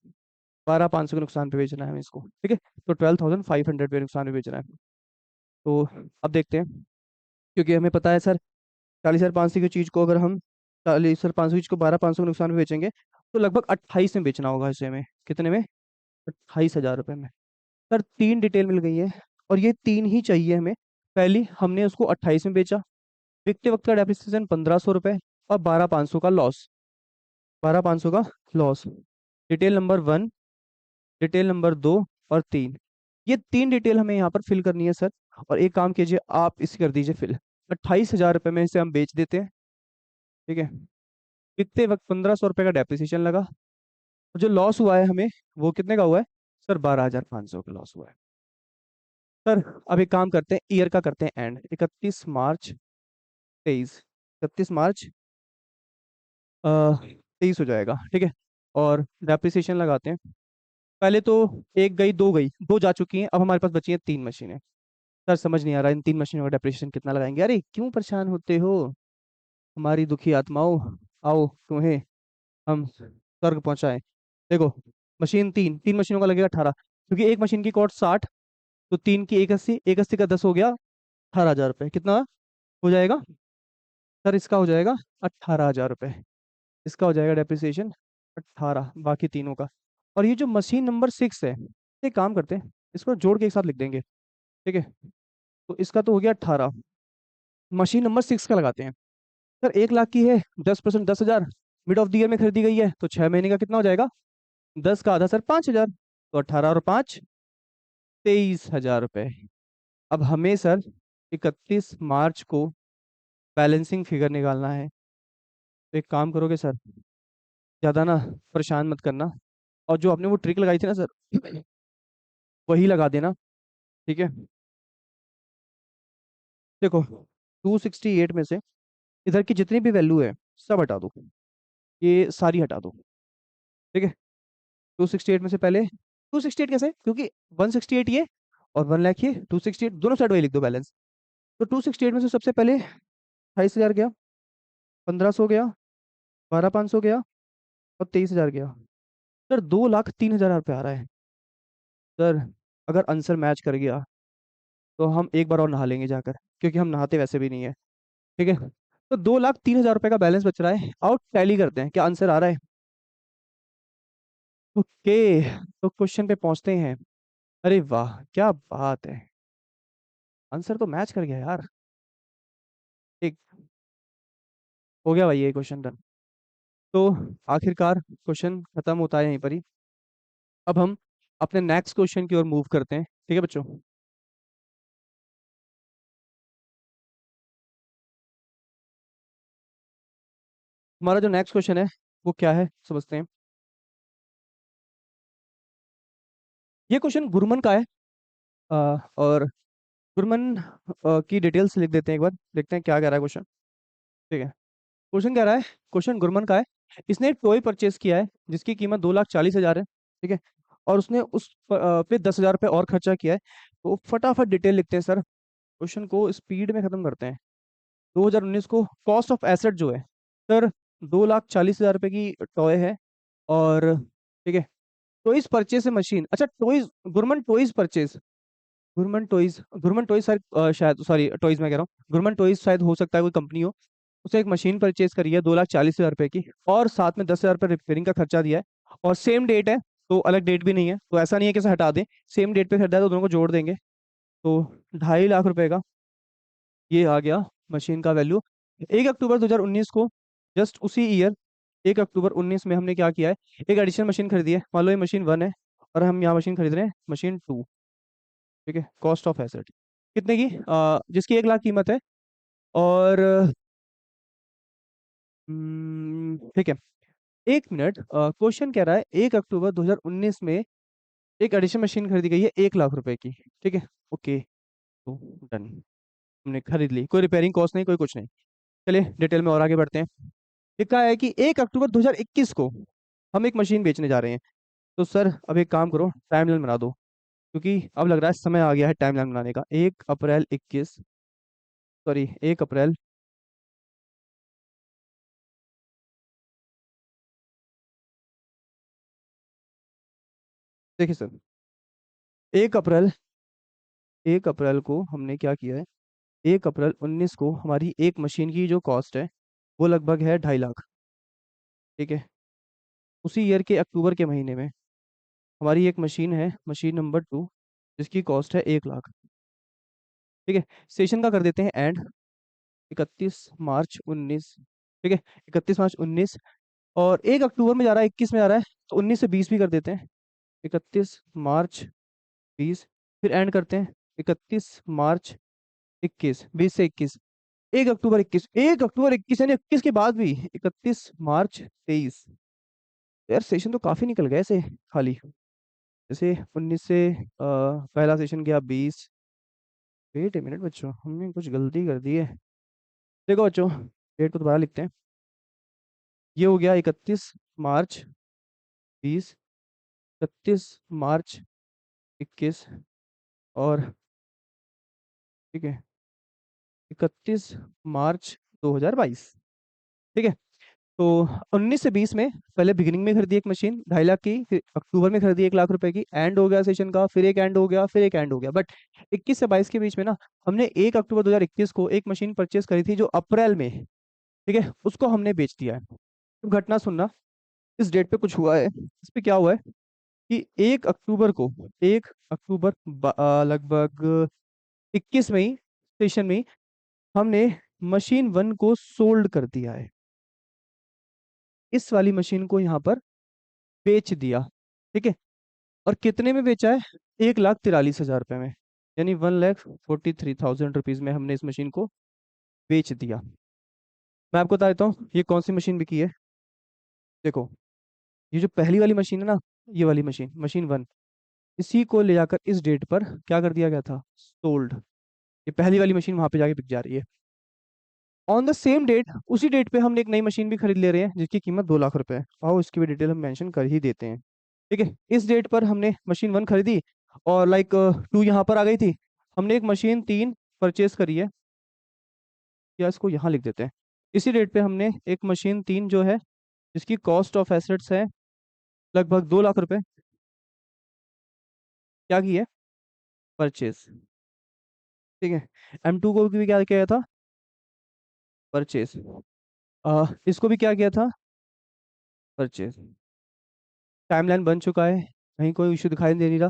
12,500 के नुकसान पे बेचना है हमें इसको, ठीक है। तो 12,500 पे नुकसान पे बेचना है। तो अब देखते हैं, क्योंकि हमें पता है सर 40,500 की चीज़ को अगर हम 40,500 की चीज़ को 12,500 के नुकसान पे बेचेंगे तो लगभग 28 में बेचना होगा इसे हमें। कितने में? 28,000 रुपये में। सर 3 डिटेल मिल गई है, और ये 3 ही चाहिए हमें। पहली, हमने उसको 28 में बेचा, बिकते वक्त का डेप्रिसिएशन 1,500 रुपये, और 12,500 का लॉस, 12,500 का loss. Detail number 1, detail number 2 और 3, ये 3 डिटेल हमें यहाँ पर फिल करनी है सर। और एक काम कीजिए, आप इसे कर दीजिए फिल। 28,000 रुपये में इसे हम बेच देते हैं, ठीक है। कितने वक्त 1,500 रुपये का डेप्रिसिएशन लगा, और जो लॉस हुआ है हमें वो कितने का हुआ है? सर 12,500 का लॉस हुआ है। सर अब एक काम करते हैं, ईयर का करते हैं एंड, 31 मार्च 23, 31 मार्च 23 हो जाएगा, ठीक है। और डेप्रिसिएशन लगाते हैं। पहले तो एक गई, दो गई, दो जा चुकी हैं, अब हमारे पास बची हैं 3 मशीनें। सर समझ नहीं आ रहा इन 3 मशीनों का डेप्रिसिएशन कितना लगाएंगे? अरे क्यों परेशान होते हो हमारी दुखी आत्माओं, आओ तुम्हें हम स्वर्ग पहुंचाएं। देखो, मशीन तीन, 3 मशीनों का लगेगा 18, क्योंकि एक मशीन की कॉस्ट 60, तो 3 की 81, 81 का 10 हो गया 18,000 रुपये। कितना हो जाएगा? सर इसका हो जाएगा 18,000 रुपये, इसका हो जाएगा डेप्रिसिएशन 18, बाकी तीनों का। और ये जो मशीन नंबर 6 है, एक काम करते हैं, इसको जोड़ के एक साथ लिख देंगे, ठीक है। तो इसका तो हो गया 18, मशीन नंबर 6 का लगाते हैं। सर 1 लाख की है, 10% 10,000, मिड ऑफ द ईयर में खरीदी गई है, तो 6 महीने का कितना हो जाएगा? 10 का आधा सर 5,000, तो 18 और 5 23,000 रुपये। अब हमें सर 31 मार्च को बैलेंसिंग फिगर निकालना है। तो एक काम करोगे सर, ज़्यादा ना परेशान मत करना, और जो आपने वो ट्रिक लगाई थी ना सर, वही लगा देना, ठीक है। देखो 268 में से इधर की जितनी भी वैल्यू है सब हटा दो, ये सारी हटा दो, ठीक है। 268 में से पहले, 268 कैसे? क्योंकि 168 ये और 1 लाख ये, 268 दोनों साइड वही लिख दो बैलेंस। तो 268 में से सबसे पहले 28,000 गया, 1,500 गया, 12,500 गया, और 23,000 गया। सर 2,03,000 रुपये आ रहा है। सर अगर आंसर मैच कर गया तो हम एक बार और नहा लेंगे जाकर, क्योंकि हम नहाते वैसे भी नहीं है, ठीक है। तो 2,03,000 रुपये का बैलेंस बच रहा है, आउट टैली करते हैं, क्या आंसर आ रहा है? ओके, तो क्वेश्चन पे पहुंचते हैं। अरे वाह क्या बात है, आंसर तो मैच कर गया यार। एक हो गया भाई ये क्वेश्चन डन। तो आखिरकार क्वेश्चन खत्म होता है यहीं पर ही। अब हम अपने नेक्स्ट क्वेश्चन की ओर मूव करते हैं, ठीक है बच्चों। हमारा जो नेक्स्ट क्वेश्चन है वो क्या है समझते हैं। ये क्वेश्चन गुरमन का है। और गुरमन की डिटेल्स लिख देते हैं, एक बार देखते हैं क्या कह रहा है क्वेश्चन। ठीक है, क्वेश्चन कह रहा है, क्वेश्चन गुरमन का है। इसने एक टॉय परचेज किया है जिसकी कीमत 2,40,000 है। ठीक है, और उसने पे 10,000 रुपये और खर्चा किया है। तो फटाफट डिटेल लिखते हैं सर, क्वेश्चन को स्पीड में खत्म करते हैं। 2019 को कॉस्ट ऑफ एसेट जो है सर, 2,40,000 रुपये की टॉय है। और ठीक है, टॉयज परचेज मशीन, अच्छा toys, Gurman toys purchase, Gurman toys शायद, सॉरी टॉयज मैं कह रहा हूँ, गुरमन टॉयज शायद हो सकता है कोई कंपनी हो। उसे एक मशीन परचेज करी है 2,40,000 रुपए की, और साथ में 10,000 रुपये रिपेयरिंग का खर्चा दिया है। और सेम डेट है, तो अलग डेट भी नहीं है, तो ऐसा नहीं है कि इसे हटा दें, सेम डेट पे हटा है तो दोनों को जोड़ देंगे। तो 2.5 लाख रुपए का ये आ गया मशीन का वैल्यू। 1 अक्टूबर 2019 को, जस्ट उसी ईयर 1 अक्टूबर 19 में हमने क्या किया है, एक एडिशनल मशीन खरीदी है। मान लो ये मशीन 1 है, और हम यहाँ मशीन खरीद रहे हैं मशीन 2। ठीक है, कॉस्ट ऑफ एसेट कितने की, जिसकी 1 लाख कीमत है। और ठीक है, 1 मिनट, क्वेश्चन कह रहा है 1 अक्टूबर 2019 में एक एडिशन मशीन खरीदी गई है 1 लाख रुपए की। ठीक है, ओके, तो डन, हमने खरीद ली, कोई रिपेयरिंग कॉस्ट नहीं, कोई कुछ नहीं। चलिए डिटेल में और आगे बढ़ते हैं। ये कहा है कि 1 अक्टूबर 2021 को हम एक मशीन बेचने जा रहे हैं। तो सर अब एक काम करो, टाइमलाइन बना दो, क्योंकि अब लग रहा है समय आ गया है टाइमलाइन बनाने का। 1 अप्रैल 21, सॉरी 1 अप्रैल, देखिए सर, 1 अप्रैल, 1 अप्रैल को हमने क्या किया है, 1 अप्रैल 19 को हमारी एक मशीन की जो कॉस्ट है वो लगभग है 2.5 लाख। ठीक है, उसी ईयर के अक्टूबर के महीने में हमारी एक मशीन है, मशीन नंबर 2, जिसकी कॉस्ट है 1 लाख। ठीक है, सेशन का कर देते हैं एंड, 31 मार्च 19। ठीक है, 31 मार्च 19, और 1 अक्टूबर में जा रहा है, 21 में जा रहा है, तो 19 से 20 भी कर देते हैं। 31 मार्च 20, फिर एंड करते हैं 31 मार्च 21, 20 से 21, 1 अक्टूबर 21, 1 अक्टूबर 21 यानी 21 के बाद भी 31 मार्च 23। यार सेशन तो काफी निकल गए ऐसे खाली। जैसे 19 से पहला सेशन गया 20। वेट ए मिनट बच्चों, हमने कुछ गलती कर दी है। देखो बच्चों, डेट को दोबारा लिखते हैं। ये हो गया 31 मार्च 20, 31 मार्च 21, और ठीक है 31 मार्च 2022। ठीक है, तो 19 से 20 में पहले बिगिनिंग में खरीदी एक मशीन 2.5 लाख की, फिर अक्टूबर में खरीदी 1 लाख रुपए की, एंड हो गया सेशन का, फिर एक एंड हो गया, फिर एक एंड हो गया। बट 21 से 22 के बीच में ना, हमने 1 अक्टूबर 2021 को एक मशीन परचेज करी थी जो अप्रैल में, ठीक है, उसको हमने बेच दिया है। तो घटना सुनना, इस डेट पे कुछ हुआ है। इस पे क्या हुआ है कि 1 अक्टूबर को, 1 अक्टूबर लगभग 21 में ही, सेशन में ही, हमने मशीन 1 को सोल्ड कर दिया है। इस वाली मशीन को यहाँ पर बेच दिया। ठीक है, और कितने में बेचा है, 1,43,000 रुपये में, यानी 1,43,000 रुपीज में हमने इस मशीन को बेच दिया। मैं आपको बता देता हूँ ये कौन सी मशीन बिकी है। देखो, ये जो पहली वाली मशीन है ना, ये वाली मशीन मशीन 1, इसी को ले जाकर इस डेट पर क्या कर दिया गया था, सोल्ड। ये पहली वाली मशीन वहां पे जाके बिक जा रही है। ऑन द सेम डेट, उसी डेट पे हमने एक नई मशीन भी खरीद ले रहे हैं जिसकी कीमत 2 लाख रुपए है। आओ इसकी भी डिटेल हम मेंशन कर ही देते हैं। ठीक है, इस डेट पर हमने मशीन 1 खरीदी, और लाइक 2 यहाँ पर आ गई थी। हमने एक मशीन 3 परचेज करी है, या इसको यहाँ लिख देते हैं। इसी डेट पे हमने एक मशीन 3 जो है, जिसकी कॉस्ट ऑफ एसेट्स है लगभग 2 लाख रुपए, क्या की है, परचेज। ठीक है, M2 को भी क्या किया था, परचेज। इसको भी क्या किया था, परचेज। टाइमलाइन बन चुका है, कहीं कोई इशू दिखाई नहीं दे रहा।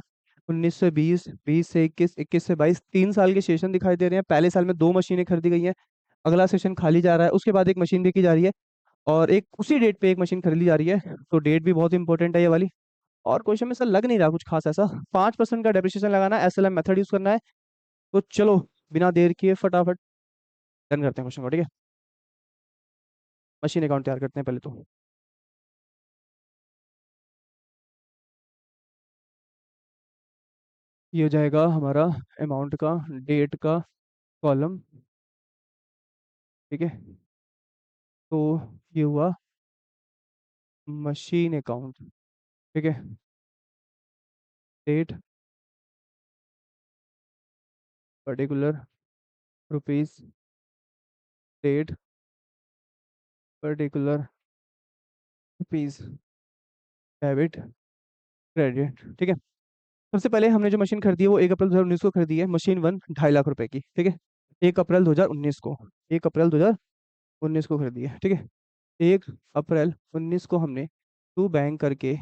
19 से 20, 20 से 21, 21 से 22, 3 साल के सेशन दिखाई दे रहे हैं। पहले साल में 2 मशीनें खरीदी गई हैं, अगला सेशन खाली जा रहा है, उसके बाद एक मशीन देखी जा रही है, और एक उसी डेट पे एक मशीन खरीदी जा रही है। तो डेट भी बहुत इंपॉर्टेंट है ये वाली। और क्वेश्चन में सर लग नहीं रहा कुछ खास ऐसा। 5% का डेप्रिसिएशन लगाना है, SLM मेथड यूज करना है। तो चलो बिना देर किए फटाफट डन करते हैं क्वेश्चन को। ठीक है, मशीन अकाउंट तैयार करते हैं पहले तो। ये हो जाएगा हमारा अमाउंट का, डेट का कॉलम। ठीक है, तो ये हुआ मशीन अकाउंट। ठीक है, date, particular, rupees, date, particular, rupees, debit, credit. ठीक है, सबसे पहले हमने जो मशीन खरीदी है वो 1 अप्रैल 2019 को खरीदी है, मशीन वन 2.5 लाख रुपए की। ठीक है, 1 अप्रैल 2019 को, 1 अप्रैल 2019 को खरीदी है। ठीक है, 1 अप्रैल 2019 को हमने टू बैंक करके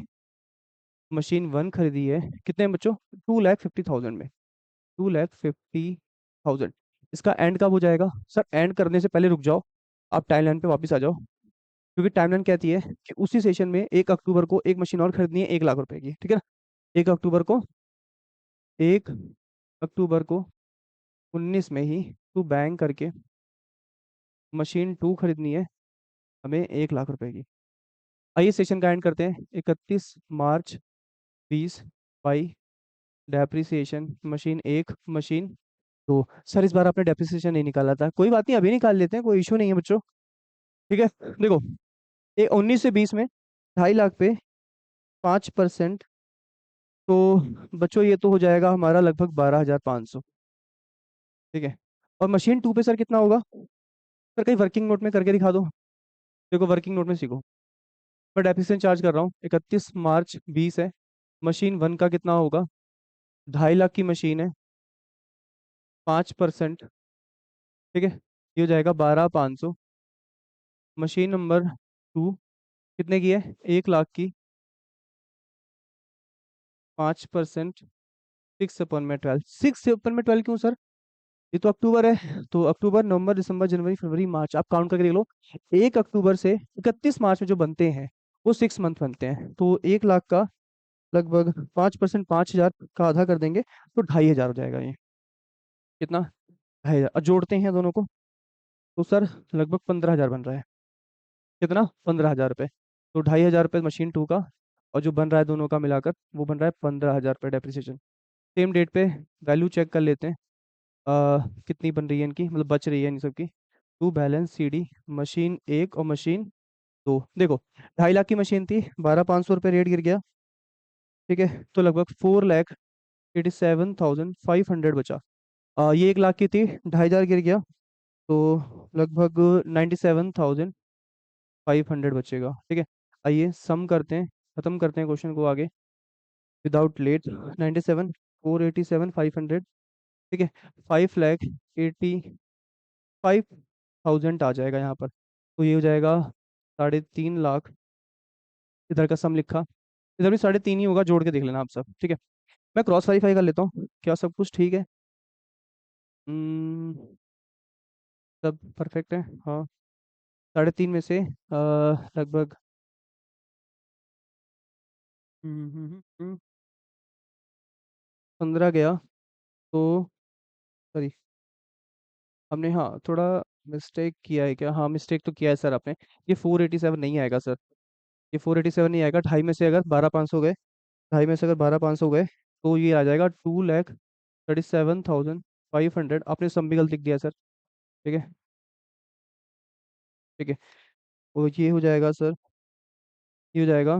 मशीन वन खरीदी है। कितने में बच्चों? 2,50,000 में, 2,50,000। इसका एंड कब हो जाएगा सर? एंड करने से पहले रुक जाओ, आप टाइमलाइन पे वापस आ जाओ, क्योंकि टाइमलाइन कहती है कि उसी सेशन में 1 अक्टूबर को एक मशीन और खरीदनी है 1 लाख रुपए की। ठीक है ना, 1 अक्टूबर को 19 में ही टू बैंक करके मशीन टू खरीदनी है हमें 1 लाख रुपए की। आइए सेशन का एंड करते हैं। 31 मार्च 20 बाई डेप्रिसिएशन मशीन एक, मशीन दो। सर इस बार आपने डेप्रिसिएशन नहीं निकाला था, कोई बात नहीं, अभी निकाल लेते हैं, कोई इशू नहीं है बच्चों। ठीक है, देखो, ये 19 से 20 में 2.5 लाख पे 5%, तो बच्चों ये तो हो जाएगा हमारा लगभग 12,500। ठीक है, और मशीन टू पे सर कितना होगा? सर कहीं वर्किंग नोट में करके दिखा दो, देखो वर्किंग नोट में सीखो। मैं डेप्रिसिएशन चार्ज कर रहा हूँ, 31 मार्च 20 है, मशीन वन का कितना होगा? 2.5 लाख की मशीन है, 5%। ठीक है, ये हो जाएगा 12,500। मशीन नंबर टू कितने की है? 1 लाख की, 5%, 6/12। 6/12 क्यों सर? ये तो अक्टूबर है, तो अक्टूबर, नवंबर, दिसंबर, जनवरी, फरवरी, मार्च, आप काउंट करके देख लो। 1 अक्टूबर से 31 मार्च में जो बनते हैं वो 6 मंथ बनते हैं, तो 1 लाख का लगभग 5%, 5,000 का आधा कर देंगे तो 2,500 हो जाएगा ये। कितना? 2,500। और जोड़ते हैं दोनों को तो सर लगभग 15,000 बन रहा है। कितना? 15,000 रुपये। तो 2,500 रुपये मशीन टू का, और जो बन रहा है दोनों का मिलाकर वो बन रहा है 15,000 रुपये डेप्रिसिएशन। सेम डेट पे वैल्यू चेक कर लेते हैं, कितनी बन रही है इनकी, मतलब बच रही है इन सब की। टू बैलेंस CD मशीन एक और मशीन दो। देखो, 2.5 लाख की मशीन थी, 12,500 रुपये रेट गिर गया। ठीक है, तो लगभग 4,87,500 बचा। ये 1 लाख की थी, 2,500 गिर गया, तो लगभग 97,500 बचेगा। ठीक है, आइए सम करते हैं, खत्म करते हैं क्वेश्चन को आगे विदाउट लेट। 97, 487,500। ठीक है, 5,85,000 आ जाएगा यहाँ पर, तो ये हो जाएगा 3.5 लाख। इधर का सम लिखा, इधर भी 3.5 ही होगा, जोड़ के देख लेना आप सब। ठीक है, मैं क्रॉस वेरीफाई कर लेता हूँ क्या सब कुछ ठीक है। हम्म, सब परफेक्ट है, हाँ। 3.5 में से लगभग 15 गया, तो सॉरी, हमने हाँ थोड़ा मिस्टेक किया है क्या? हाँ मिस्टेक तो किया है सर आपने। ये 487 नहीं आएगा सर, ये 487 नहीं आएगा। ढाई में से अगर 12,500 गए, ढाई में से अगर 12,500 गए तो ये आ जाएगा 2,37,500। आपने सम भी गलत लिख दिया सर। ठीक है, ठीक है, और ये हो जाएगा सर, ये हो जाएगा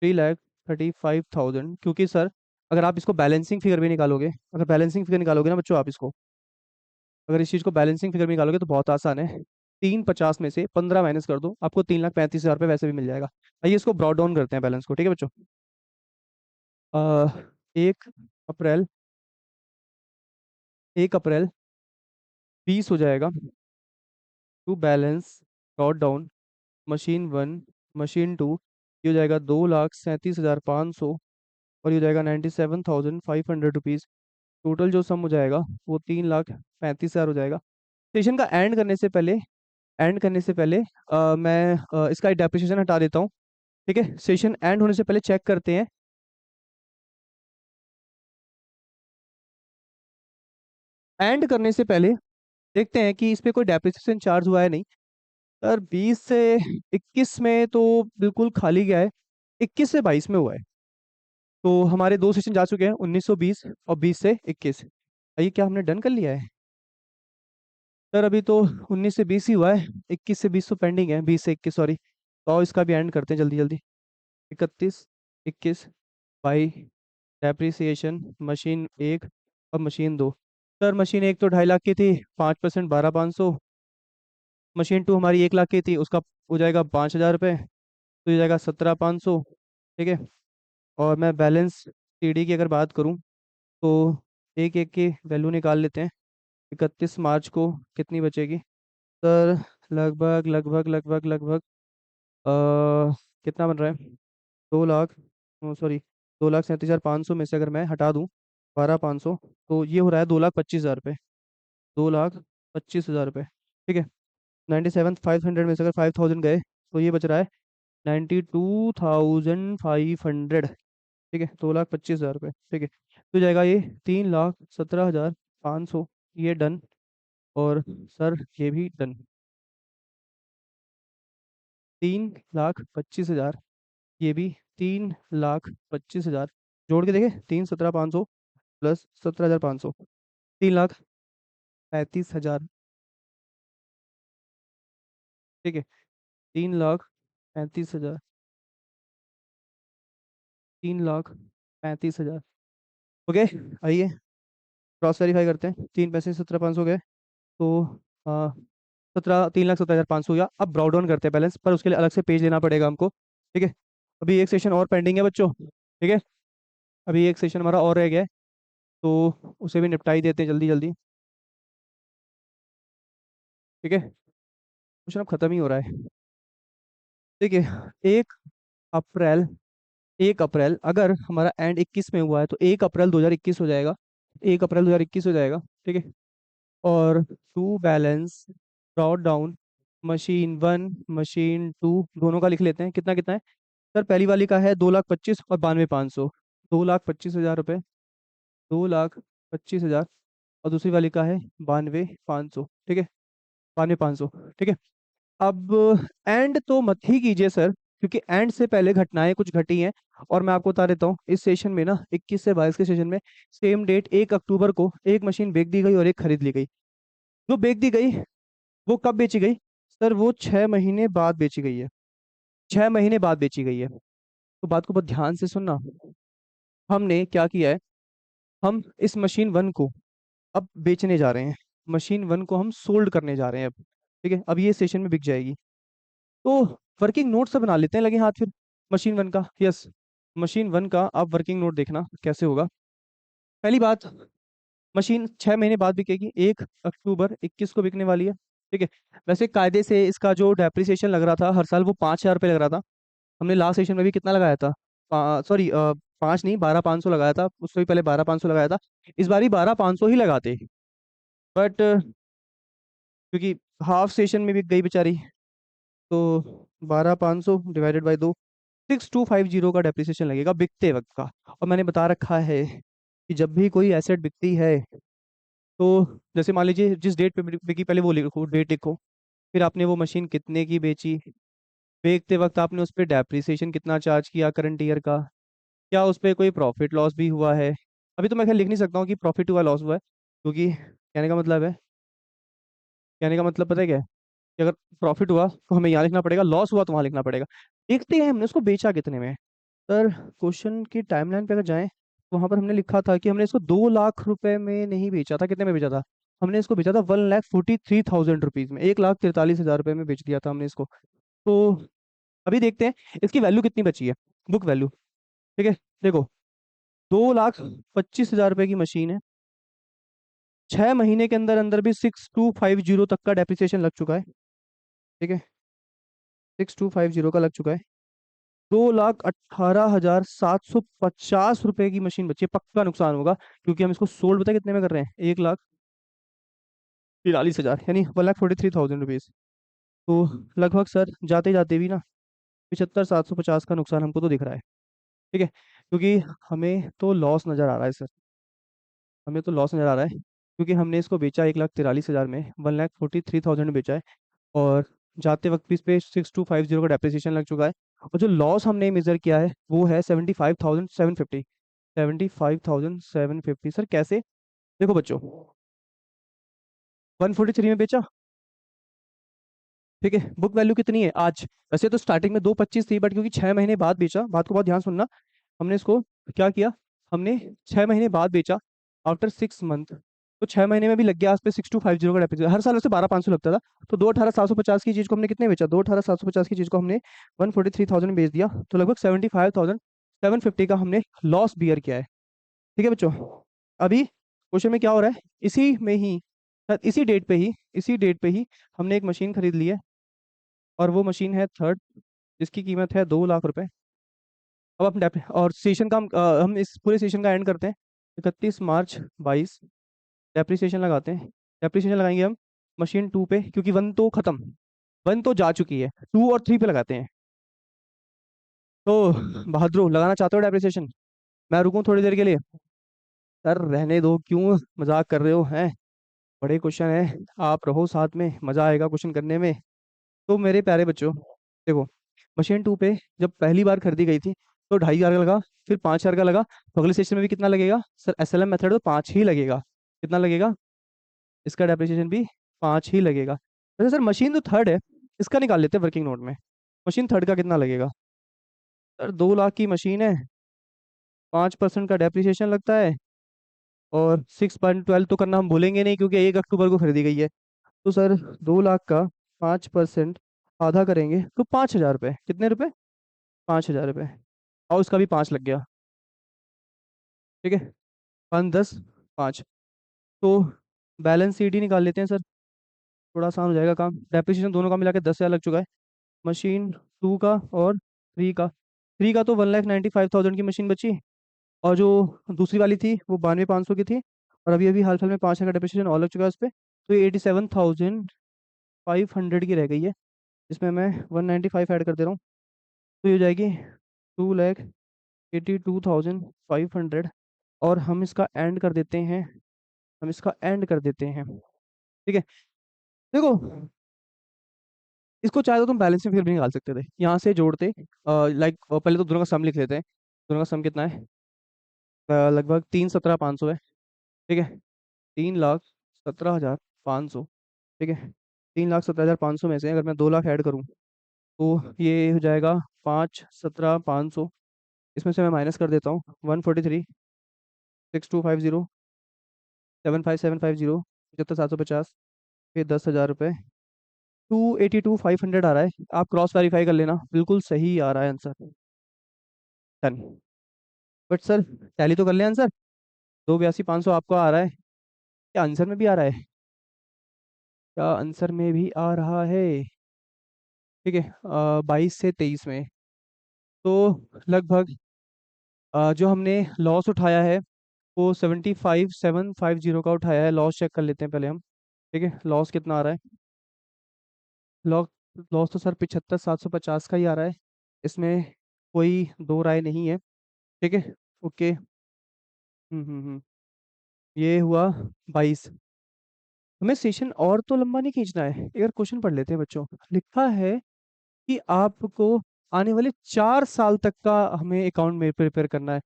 3,35,000, क्योंकि सर अगर आप इसको बैलेंसिंग फिगर भी निकालोगे, अगर बैलेंसिंग फिगर निकालोगे ना बच्चों आप इसको, अगर इस चीज़ को बैलेंसिंग फिगर में निकालोगे तो बहुत आसान है। 350 में से 15 माइनस कर दो, आपको 3,35,000 रुपये वैसे भी मिल जाएगा। आइए इसको ब्रॉड डाउन करते हैं बैलेंस को। ठीक है बच्चों, 1 अप्रैल, 1 अप्रैल 20 हो जाएगा, to balance brought down machine one, machine two, ये हो जाएगा 2,37,500, और ये हो जाएगा 97,500 रुपीज़। टोटल जो सम हो जाएगा वो 3,35,000 हो जाएगा। सेशन का एंड करने से पहले, एंड करने से पहले मैं इसका डेप्रिसिएशन हटा देता हूँ। ठीक है, सेशन एंड होने से पहले चेक करते हैं, एंड करने से पहले देखते हैं कि इस पे कोई डेप्रिसिएशन चार्ज हुआ है नहीं। सर 20 से 21 में तो बिल्कुल खाली गया है, 21 से 22 में हुआ है। तो हमारे दो सेशन जा चुके हैं, 1920 और 20 से 21। ये क्या हमने डन कर लिया है सर? अभी तो 19 से 20 ही हुआ है, 21 से 20 तो पेंडिंग है, 20 से 21 सॉरी। तो आओ इसका भी एंड करते हैं जल्दी जल्दी। 31, 21 बाई डेप्रिसिएशन मशीन एक और मशीन दो। सर मशीन एक तो 2.5 लाख की थी, 5% 12,500। मशीन टू हमारी 1 लाख की थी, उसका हो जाएगा 5,000 रुपये, तो ये जाएगा 17,500। ठीक है। और मैं बैलेंस सीडी की अगर बात करूं तो एक एक की वैल्यू निकाल लेते हैं। 31 मार्च को कितनी बचेगी सर? लगभग लगभग लगभग लगभग कितना बन रहा है? 2 लाख, सॉरी, 2,37,500 में से अगर मैं हटा दूं 12,500, तो ये हो रहा है 2,25,000 रुपये। 2,25,000 रुपये। ठीक है। 97,500 में से अगर 5,000 गए तो ये बच रहा है 92,500। ठीक है, 2,25,000 रुपये। ठीक है, तो जाएगा ये 3,17,500। ये डन। और सर ये भी डन। 3,25,000, ये भी 3,25,000। जोड़ के देखे, 3,17,500 प्लस 17,500, 3,35,000। ठीक है, 3,35,000, 3,35,000। ओके, आइए क्रॉस वेरीफाई करते हैं। 3 पैसे 17,500 गए, तो हाँ, 3,17,500 हुआ। अब ब्राउड डाउन करते हैं बैलेंस, पर उसके लिए अलग से पेज लेना पड़ेगा हमको। ठीक है। अभी एक सेशन और पेंडिंग है बच्चों। ठीक है, अभी एक सेशन हमारा और रह गया है, तो उसे भी निपटाई देते हैं जल्दी जल्दी। ठीक है, क्वेश्चन अब खत्म ही हो रहा है। ठीक है। 1 अप्रैल, 1 अप्रैल अगर हमारा एंड 21 में हुआ है तो 1 अप्रैल 2021 हो जाएगा। 1 अप्रैल 2021 हो जाएगा। ठीक है। और to balance brought down machine one machine two दोनों का लिख लेते हैं। कितना कितना है सर? पहली वाली का है 2,25,000 और 92,500। 2,25,000 रुपये, 2,25,000। और दूसरी वाली का है 92,500। ठीक है, 92,500। ठीक है। अब एंड तो मत ही कीजिए सर, क्योंकि एंड से पहले घटनाएं कुछ घटी हैं। और मैं आपको बता देता हूँ, इस सेशन में ना 21 से 22 के सेशन में सेम डेट 1 अक्टूबर को एक मशीन बेच दी गई और एक खरीद ली गई। जो बेच दी गई वो कब बेची गई सर? वो 6 महीने बाद बेची गई है। 6 महीने बाद बेची गई है। तो बात को बहुत ध्यान से सुनना। हमने क्या किया है, हम इस मशीन वन को अब बेचने जा रहे हैं। मशीन वन को हम सोल्ड करने जा रहे हैं अब। ठीक है, अब ये सेशन में बिक जाएगी। तो वर्किंग नोट से बना लेते हैं लगे हाथ फिर। मशीन वन का, यस, मशीन वन का आप वर्किंग नोट देखना कैसे होगा। पहली बात, मशीन 6 महीने बाद बिकेगी, 1 अक्टूबर 21 को बिकने वाली है। ठीक है। वैसे कायदे से इसका जो डेप्रिसिएशन लग रहा था हर साल वो 5,000 रुपये लग रहा था। हमने लास्ट सेशन में भी कितना लगाया था? सॉरी, 5 नहीं, 12,500 लगाया था। उससे भी पहले 12,500 लगाया था। इस बार ही 12,500 ही लगाते, बट क्योंकि हाफ सेशन में बिक गई बेचारी, तो 12,500 डिवाइडेड बाई 2, 6,250 का डेप्रिसिएशन लगेगा बिकते वक्त का। और मैंने बता रखा है कि जब भी कोई एसेट बिकती है, तो जैसे मान लीजिए जिस डेट पे बिकी पहले वो लिखो, डेट लिखो। फिर आपने वो मशीन कितने की बेची, बेचते वक्त आपने उस पर डेप्रिसिएशन कितना चार्ज किया करंट ईयर का, क्या उस पर कोई प्रॉफिट लॉस भी हुआ है। अभी तो मैं खैर लिख नहीं सकता हूँ कि प्रॉफिट हुआ लॉस हुआ है, क्योंकि कहने का मतलब पता है क्या है, कि अगर प्रॉफिट हुआ तो हमें यहाँ लिखना पड़ेगा, लॉस हुआ तो वहाँ लिखना पड़ेगा। देखते हैं हमने उसको बेचा कितने में। सर क्वेश्चन की टाइमलाइन पे अगर जाएं तो वहां पर हमने लिखा था कि हमने इसको 2 लाख रुपए में नहीं बेचा था। कितने में बेचा था? हमने इसको बेचा था 1,43,000 रुपीज में, 1,43,000 रुपये में बेच दिया था हमने इसको। तो अभी देखते हैं इसकी वैल्यू कितनी बची है, बुक वैल्यू। ठीक है, देखो, 2,25,000 रुपये की मशीन है। 6 महीने के अंदर अंदर भी 6,250 तक का डेप्रिसिएशन लग चुका है। ठीक है, 6,250 का लग चुका है। 2,18,750 रुपए की मशीन बची है, पक्का नुकसान होगा, क्योंकि हम इसको सोल्ड पता है कितने में कर रहे हैं? 1,43,000, यानी 1,43,000 रुपीज। तो लगभग सर जाते जाते भी ना 75,750 का नुकसान हमको तो दिख रहा है। ठीक है, क्योंकि हमें तो लॉस नजर आ रहा है सर, हमें तो लॉस नजर आ रहा है, क्योंकि हमने इसको बेचा 1,43,000 में, 1,43,000 में बेचा है। और जाते वक्त भी इस पे 6,250 का डेप्रिसिएशन लग चुका है। और जो लॉस हमने मेजर किया है वो है 75,750। 75,750 सर कैसे? देखो बच्चों, 143 में बेचा, ठीक है। बुक वैल्यू कितनी है आज? वैसे तो स्टार्टिंग में 225 थी, बट क्योंकि 6 महीने बाद बेचा, बात को बहुत ध्यान सुनना, हमने इसको क्या किया, हमने 6 महीने बाद बेचा, आफ्टर 6 मंथ। तो 6 महीने में भी लग गया आस पे 6250 का डेप्रिसिएशन। हर साल वैसे 12,500 लगता था। तो 2,18,750 की चीज को हमने कितने बेचा? 2,18,750 की चीज को हमने 143,000 में बेच दिया। तो लगभग 75,750 का हमने लॉस बियर किया है। ठीक है बच्चों। अभी क्वेश्चन में क्या हो रहा है, इसी में ही, इसी डेट पे ही हमने एक मशीन खरीद ली है, और वो मशीन है थर्ड, जिसकी कीमत है 2 लाख रुपए। अब हम और सेशन का हम इस पूरे सेशन का एंड करते हैं 31 मार्च 22, डेप्रिसिएशन लगाते हैं। डेप्रिसिएशन लगाएंगे हम मशीन 2 पे, क्योंकि 1 तो खत्म, 1 तो जा चुकी है, 2 और 3 पे लगाते हैं। तो बहादुर लगाना चाहते हो डेप्रिसिएशन? मैं रुकूं थोड़ी देर के लिए? सर रहने दो, क्यों मजाक कर रहे हो हैं? बड़े क्वेश्चन है, आप रहो साथ में, मजा आएगा क्वेश्चन करने में। तो मेरे प्यारे बच्चों, देखो, मशीन 2 पे जब पहली बार खरीदी गई थी तो 2,500 का लगा, फिर 5,000 का लगा। तो अगले सेशन में भी कितना लगेगा सर? एसएलएम मेथड तो 5 ही लगेगा। कितना लगेगा? इसका डेप्रिसिएशन भी 5 ही लगेगा। वैसे सर मशीन तो थर्ड है, इसका निकाल लेते हैं वर्किंग नोट में। मशीन थर्ड का कितना लगेगा? सर 2 लाख की मशीन है, 5% का डेप्रिसिएशन लगता है, और 6.12 तो करना हम भूलेंगे नहीं, क्योंकि 1 अक्टूबर को खरीदी गई है। तो सर 2 लाख का 5% आधा करेंगे तो 5,000 रुपये। कितने रुपए? 5,000 रुपये। और उसका भी 5 लग गया, ठीक है। 5 10 5। तो बैलेंस शीट ही निकाल लेते हैं सर, थोड़ा आसान हो जाएगा काम। डेप्रिसिएशन दोनों का मिला के 10,000 लग चुका है। मशीन 2 का और 3 का, 3 का तो 1,95,000 की मशीन बची, और जो दूसरी वाली थी वो 92,500 की थी। और अभी अभी हाल फिलहाल में 5 का डेप्रिसिएशन और लग चुका है उस पर। तो ये 87,500 की रह गई है, इसमें मैं 195 ऐड कर दे रहा हूँ। तो ये हो जाएगी 2,82,500। और हम इसका एंड कर देते हैं, हम इसका एंड कर देते हैं, ठीक है। देखो, इसको चाहे तो तुम बैलेंस में फिर भी निकाल सकते थे, यहाँ से जोड़ते, लाइक पहले तो दोनों का सम लिख लेते हैं। दोनों का सम कितना है? लगभग 3,17,500 है, ठीक है। 3,17,500, ठीक है। 3,17,500 में से अगर मैं 2 लाख ऐड करूँ तो ये हो जाएगा 5,17,500। इसमें से मैं माइनस कर देता हूँ 143, 6,250, 7,5,750, 75,750, फिर 10,000 रुपये। 282,500 आ रहा है। आप क्रॉस वेरीफाई कर लेना, बिल्कुल सही आ रहा है answer. Done. But sir tally तो कर ले आंसर, 2,82,500 आपको आ रहा है, क्या आंसर में भी आ रहा है? क्या आंसर में भी आ रहा है? ठीक है। 22 से 23 में, तो लगभग जो हमने लॉस उठाया है वो 75,750 का उठाया है। लॉस चेक कर लेते हैं पहले हम, ठीक है। लॉस कितना आ रहा है? लॉस लॉस तो सर 75,750 का ही आ रहा है, इसमें कोई दो राय नहीं है, ठीक है। ओके। ये हुआ 22। हमें सेशन और तो लंबा नहीं खींचना है, एक बार क्वेश्चन पढ़ लेते हैं बच्चों। लिखा है कि आपको आने वाले 4 साल तक का हमें अकाउंट में प्रिपेयर करना है।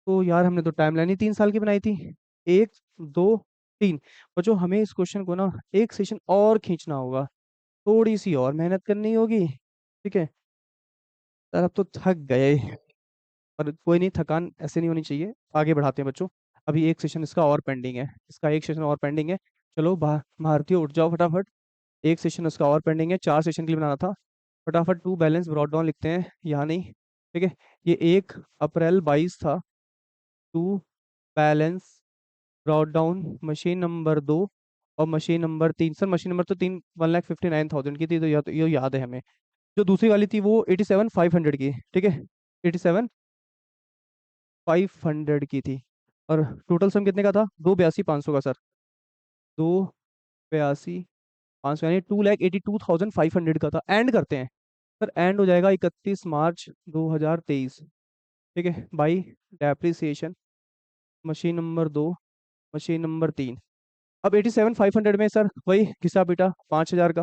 तो यार हमने तो टाइमलाइन ही 3 साल की बनाई थी, 1 2 3। और जो हमें इस क्वेश्चन को ना एक सेशन और खींचना होगा, थोड़ी सी और मेहनत करनी होगी, ठीक है। सर अब तो थक गए, पर कोई नहीं, थकान ऐसे नहीं होनी चाहिए। आगे बढ़ाते हैं बच्चों। अभी एक सेशन इसका और पेंडिंग है, इसका एक सेशन और पेंडिंग है। चलो भारतीय उठ जाओ फटाफट। एक सेशन उसका और पेंडिंग है, 4 सेशन के लिए बनाना था। फटाफट टू बैलेंस ब्रॉड डाउन लिखते हैं, यहाँ नहीं, ठीक है। ये 1 अप्रैल 22 था। To balance brought down machine number 2 और machine number 3। Sir machine number तो 3 1,59,000 की थी, तो ये याद है हमें। जो दूसरी वाली थी वो 87,500 की, ठीक है। 87,500 की थी। और टोटल सम कितने का था? 2,82,500 का सर। 2,82,500 यानी 2,82,500 का था। एंड करते हैं सर, एंड हो जाएगा 31 मार्च 2023, ठीक है। By depreciation machine number 2, machine number 3। अब 87,500 में सर वही घिसा पीटा 5,000 का,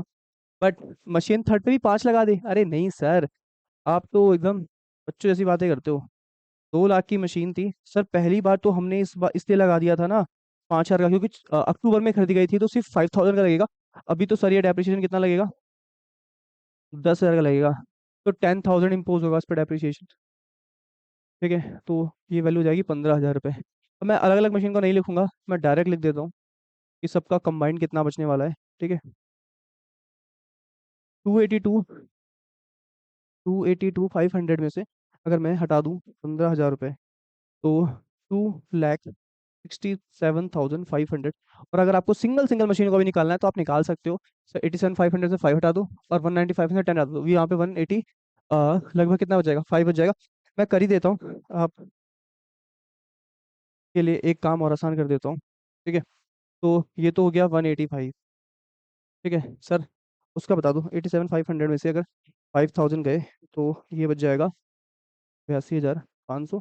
बट मशीन थर्ड पे भी 5 लगा दे। अरे नहीं सर, आप तो एकदम बच्चों जैसी बातें करते हो। 2 लाख की मशीन थी सर। पहली बार तो हमने इस बार इसलिए लगा दिया था ना 5,000 का, क्योंकि अक्टूबर में खरीदी गई थी, तो सिर्फ 5,000 का लगेगा। अभी तो सर ये डेप्रिसिएशन कितना लगेगा? 10,000 का लगेगा। तो 10,000 इम्पोज होगा इस पर डेप्रिसिएशन। ठीक है, तो ये वैल्यू हो जाएगी 15,000 रुपये। अब मैं अलग अलग मशीन को नहीं लिखूंगा, मैं डायरेक्ट लिख देता हूँ कि सबका कंबाइंड कितना बचने वाला है। ठीक है, 282, 500 में से अगर मैं हटा दूँ 15,000 रुपये, तो 2,67,500। और अगर आपको सिंगल सिंगल मशीन को भी निकालना है तो आप निकाल सकते हो। सर 87,500 से 5 हटा दो, और 195 से 10 हटा दो, यहाँ पे 180 लगभग कितना बच जाएगा? 5 बच जाएगा। मैं कर ही देता हूँ आप के लिए, एक काम और आसान कर देता हूँ। ठीक है, तो ये तो हो गया 185। ठीक है सर, उसका बता दो 87,500 में से अगर 5,000 गए तो ये बच जाएगा 82,500।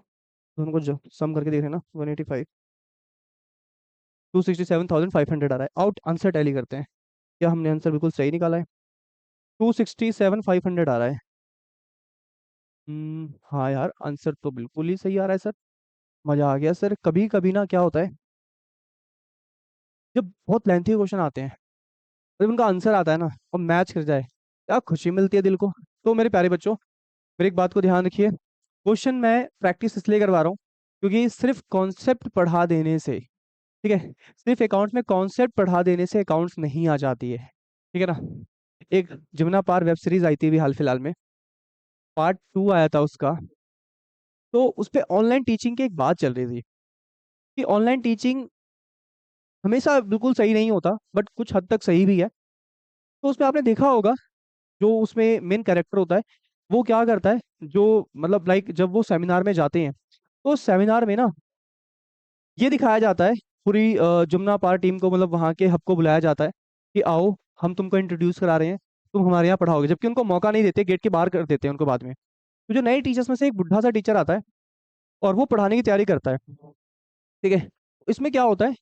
दोनों को जब सम करके देख लेना, 185, 267,500 आ रहा है। आउट आंसर टैली करते हैं, क्या हमने आंसर बिल्कुल सही निकाला है? 267,500 आ रहा है। हाँ यार, आंसर तो बिल्कुल ही सही आ रहा है सर। मजा आ गया सर। कभी कभी ना क्या होता है, जब बहुत लेंथी क्वेश्चन आते हैं, जब उनका आंसर आता है ना और मैच कर जाए, क्या खुशी मिलती है दिल को। तो मेरे प्यारे बच्चों, मेरी एक बात को ध्यान रखिए, क्वेश्चन मैं प्रैक्टिस इसलिए करवा रहा हूँ क्योंकि सिर्फ कॉन्सेप्ट पढ़ा देने से, ठीक है, सिर्फ अकाउंट्स में कॉन्सेप्ट पढ़ा देने से अकाउंट्स नहीं आ जाती है। ठीक है ना? एक जमुना पार वेब सीरीज आई थी अभी हाल फिलहाल में, पार्ट 2 आया था उसका। तो उस पे ऑनलाइन टीचिंग की एक बात चल रही थी कि ऑनलाइन टीचिंग हमेशा बिल्कुल सही नहीं होता, बट कुछ हद तक सही भी है। तो उसमें आपने देखा होगा, जो उसमें मेन कैरेक्टर होता है वो क्या करता है, जो मतलब लाइक जब वो सेमिनार में जाते हैं, तो सेमिनार में ना ये दिखाया जाता है, पूरी जमुना पार टीम को, मतलब वहाँ के हब को बुलाया जाता है कि आओ हम तुमको इंट्रोड्यूस करा रहे हैं, तुम हमारे यहाँ पढ़ाओगे, जबकि उनको मौका नहीं देते, गेट के बाहर कर देते हैं उनको बाद में। तो जो नए टीचर्स में से एक बुढ़ा सा टीचर आता है और वो पढ़ाने की तैयारी करता है। ठीक है, इसमें क्या होता है,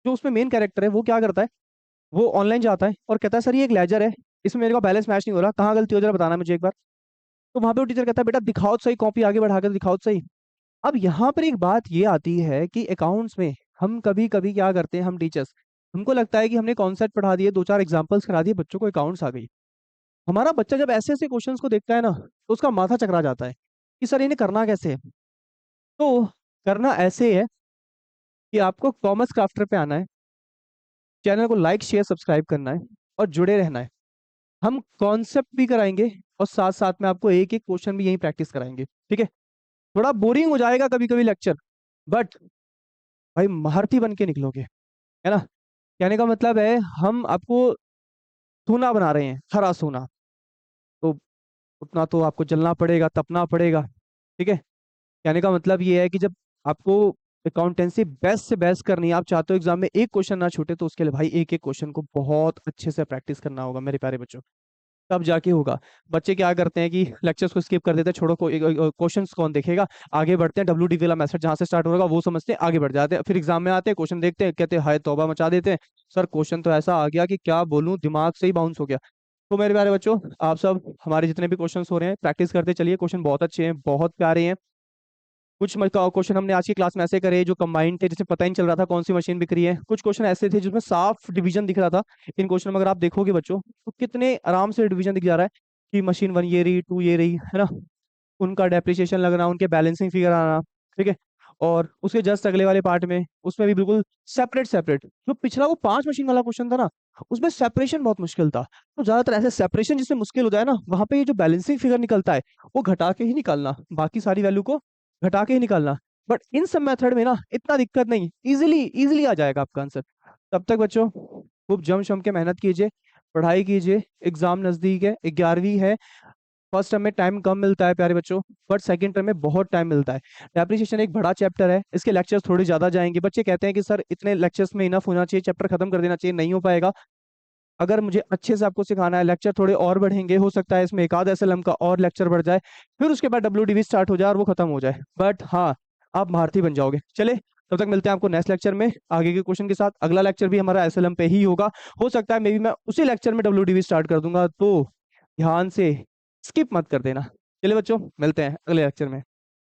जो उसमें मेन कैरेक्टर है वो क्या करता है, वो ऑनलाइन जाता है और कहता है सर ये एक लेजर है, इसमें मेरे को बैलेंस मैच नहीं हो रहा, कहाँ गलती हो जरा बताना मुझे एक बार। तो वहां पे वो टीचर कहता है बेटा दिखाओ तो सही, कॉपी आगे बढ़ा के दिखाओ तो सही। अब यहाँ पर एक बात ये आती है कि अकाउंट्स में हम कभी कभी क्या करते हैं, हम टीचर्स, हमको लगता है कि हमने कॉन्सेप्ट पढ़ा दिए, 2 4 एग्जाम्पल्स करा दिए, बच्चों को अकाउंट्स आ गई। हमारा बच्चा जब ऐसे ऐसे क्वेश्चंस को देखता है ना, तो उसका माथा चकरा जाता है कि सर इन्हें करना कैसे है। तो करना ऐसे है कि आपको कॉमर्स क्राफ्टर पे आना है, चैनल को लाइक शेयर सब्सक्राइब करना है और जुड़े रहना है। हम कॉन्सेप्ट भी कराएंगे और साथ साथ में आपको एक एक क्वेश्चन भी यही प्रैक्टिस कराएंगे। ठीक है, थोड़ा बोरिंग हो जाएगा कभी कभी लेक्चर, बट भाई महारथी बन के निकलोगे, है ना? कहने का मतलब है हम आपको सोना बना रहे हैं, हरा सोना। तो उतना तो आपको जलना पड़ेगा, तपना पड़ेगा। ठीक है, कहने का मतलब ये है कि जब आपको अकाउंटेंसी बेस्ट से बेस्ट करनी है, आप चाहते हो एग्जाम में एक क्वेश्चन ना छूटे, तो उसके लिए भाई एक एक क्वेश्चन को बहुत अच्छे से प्रैक्टिस करना होगा मेरे प्यारे बच्चों, तब जाके होगा। बच्चे क्या करते हैं कि लेक्चर्स को स्किप कर देते हैं, छोड़ो क्वेश्चंस कौन देखेगा, आगे बढ़ते हैं, WD वाला मैसेज जहां से स्टार्ट होगा वो समझते हैं, आगे बढ़ जाते हैं, फिर एग्जाम में आते हैं, क्वेश्चन देखते हैं, कहते हैं हाय तौबा मचा देते हैं, सर क्वेश्चन तो ऐसा आ गया कि क्या बोलूं, दिमाग से ही बाउंस हो गया। तो मेरे प्यारे बच्चों, आप सब हमारे जितने भी क्वेश्चंस हो रहे हैं प्रैक्टिस करते चलिए, क्वेश्चन बहुत अच्छे हैं, बहुत प्यारे हैं। कुछ क्वेश्चन हमने आज की क्लास में ऐसे करे जो कंबाइंड थे, जिसमें पता ही नहीं चल रहा था कौन सी मशीन बिक रही है। कुछ क्वेश्चन ऐसे थे जिसमें साफ डिवीजन दिख रहा था। इन क्वेश्चन में अगर आप देखोगे बच्चों, तो कितने आराम से डिवीजन दिख जा रहा है कि मशीन 1 ये रही, 2 ये रही, है ना, उनका डेप्रिसिएशन लगना, उनके बैलेंसिंग फिगर आना। ठीक है, और उसके जस्ट अगले वाले पार्ट में उसमें भी बिल्कुल सेपरेट सेपरेट, जो पिछला वो 5 मशीन वाला क्वेश्चन था ना, उसमें सेपरेशन बहुत मुश्किल था। तो ज्यादातर ऐसे सेपरेशन जिसमें मुश्किल हो जाए ना, वहां पे ये जो बैलेंसिंग फिगर निकलता है वो घटा के ही निकालना, बाकी सारी वैल्यू को घटा के ही निकालना। बट इन सब मेथड में ना इतना दिक्कत नहीं, इजीली इजीली आ जाएगा आपका आंसर। तब तक बच्चों खूब जम शम के मेहनत कीजिए, पढ़ाई कीजिए, एग्जाम नजदीक है, 11वीं है। फर्स्ट टर्म में टाइम कम मिलता है प्यारे बच्चों, बट सेकंड टर्म में बहुत टाइम मिलता है। डेप्रिसिएशन एक बड़ा चैप्टर है, इसके लेक्चर्स थोड़े ज्यादा जाएंगे। बच्चे कहते हैं कि सर इतने लेक्चर्स में इनफ होना चाहिए, चैप्टर खत्म कर देना चाहिए, नहीं हो पाएगा। अगर मुझे अच्छे से आपको सिखाना है, लेक्चर थोड़े और बढ़ेंगे, हो सकता है इसमें एक आध SLM का और लेक्चर बढ़ जाए, फिर उसके बाद WDV स्टार्ट हो जाए और वो खत्म हो जाए, बट हाँ आप महारथी बन जाओगे। चले, तब तक मिलते हैं आपको नेक्स्ट लेक्चर में आगे के क्वेश्चन के साथ। अगला लेक्चर भी हमारा SLM पे ही होगा, हो सकता है मे बी मैं उसी लेक्चर में WDV स्टार्ट कर दूंगा, तो ध्यान से स्किप मत कर देना। चलिए बच्चों, मिलते हैं अगले लेक्चर में।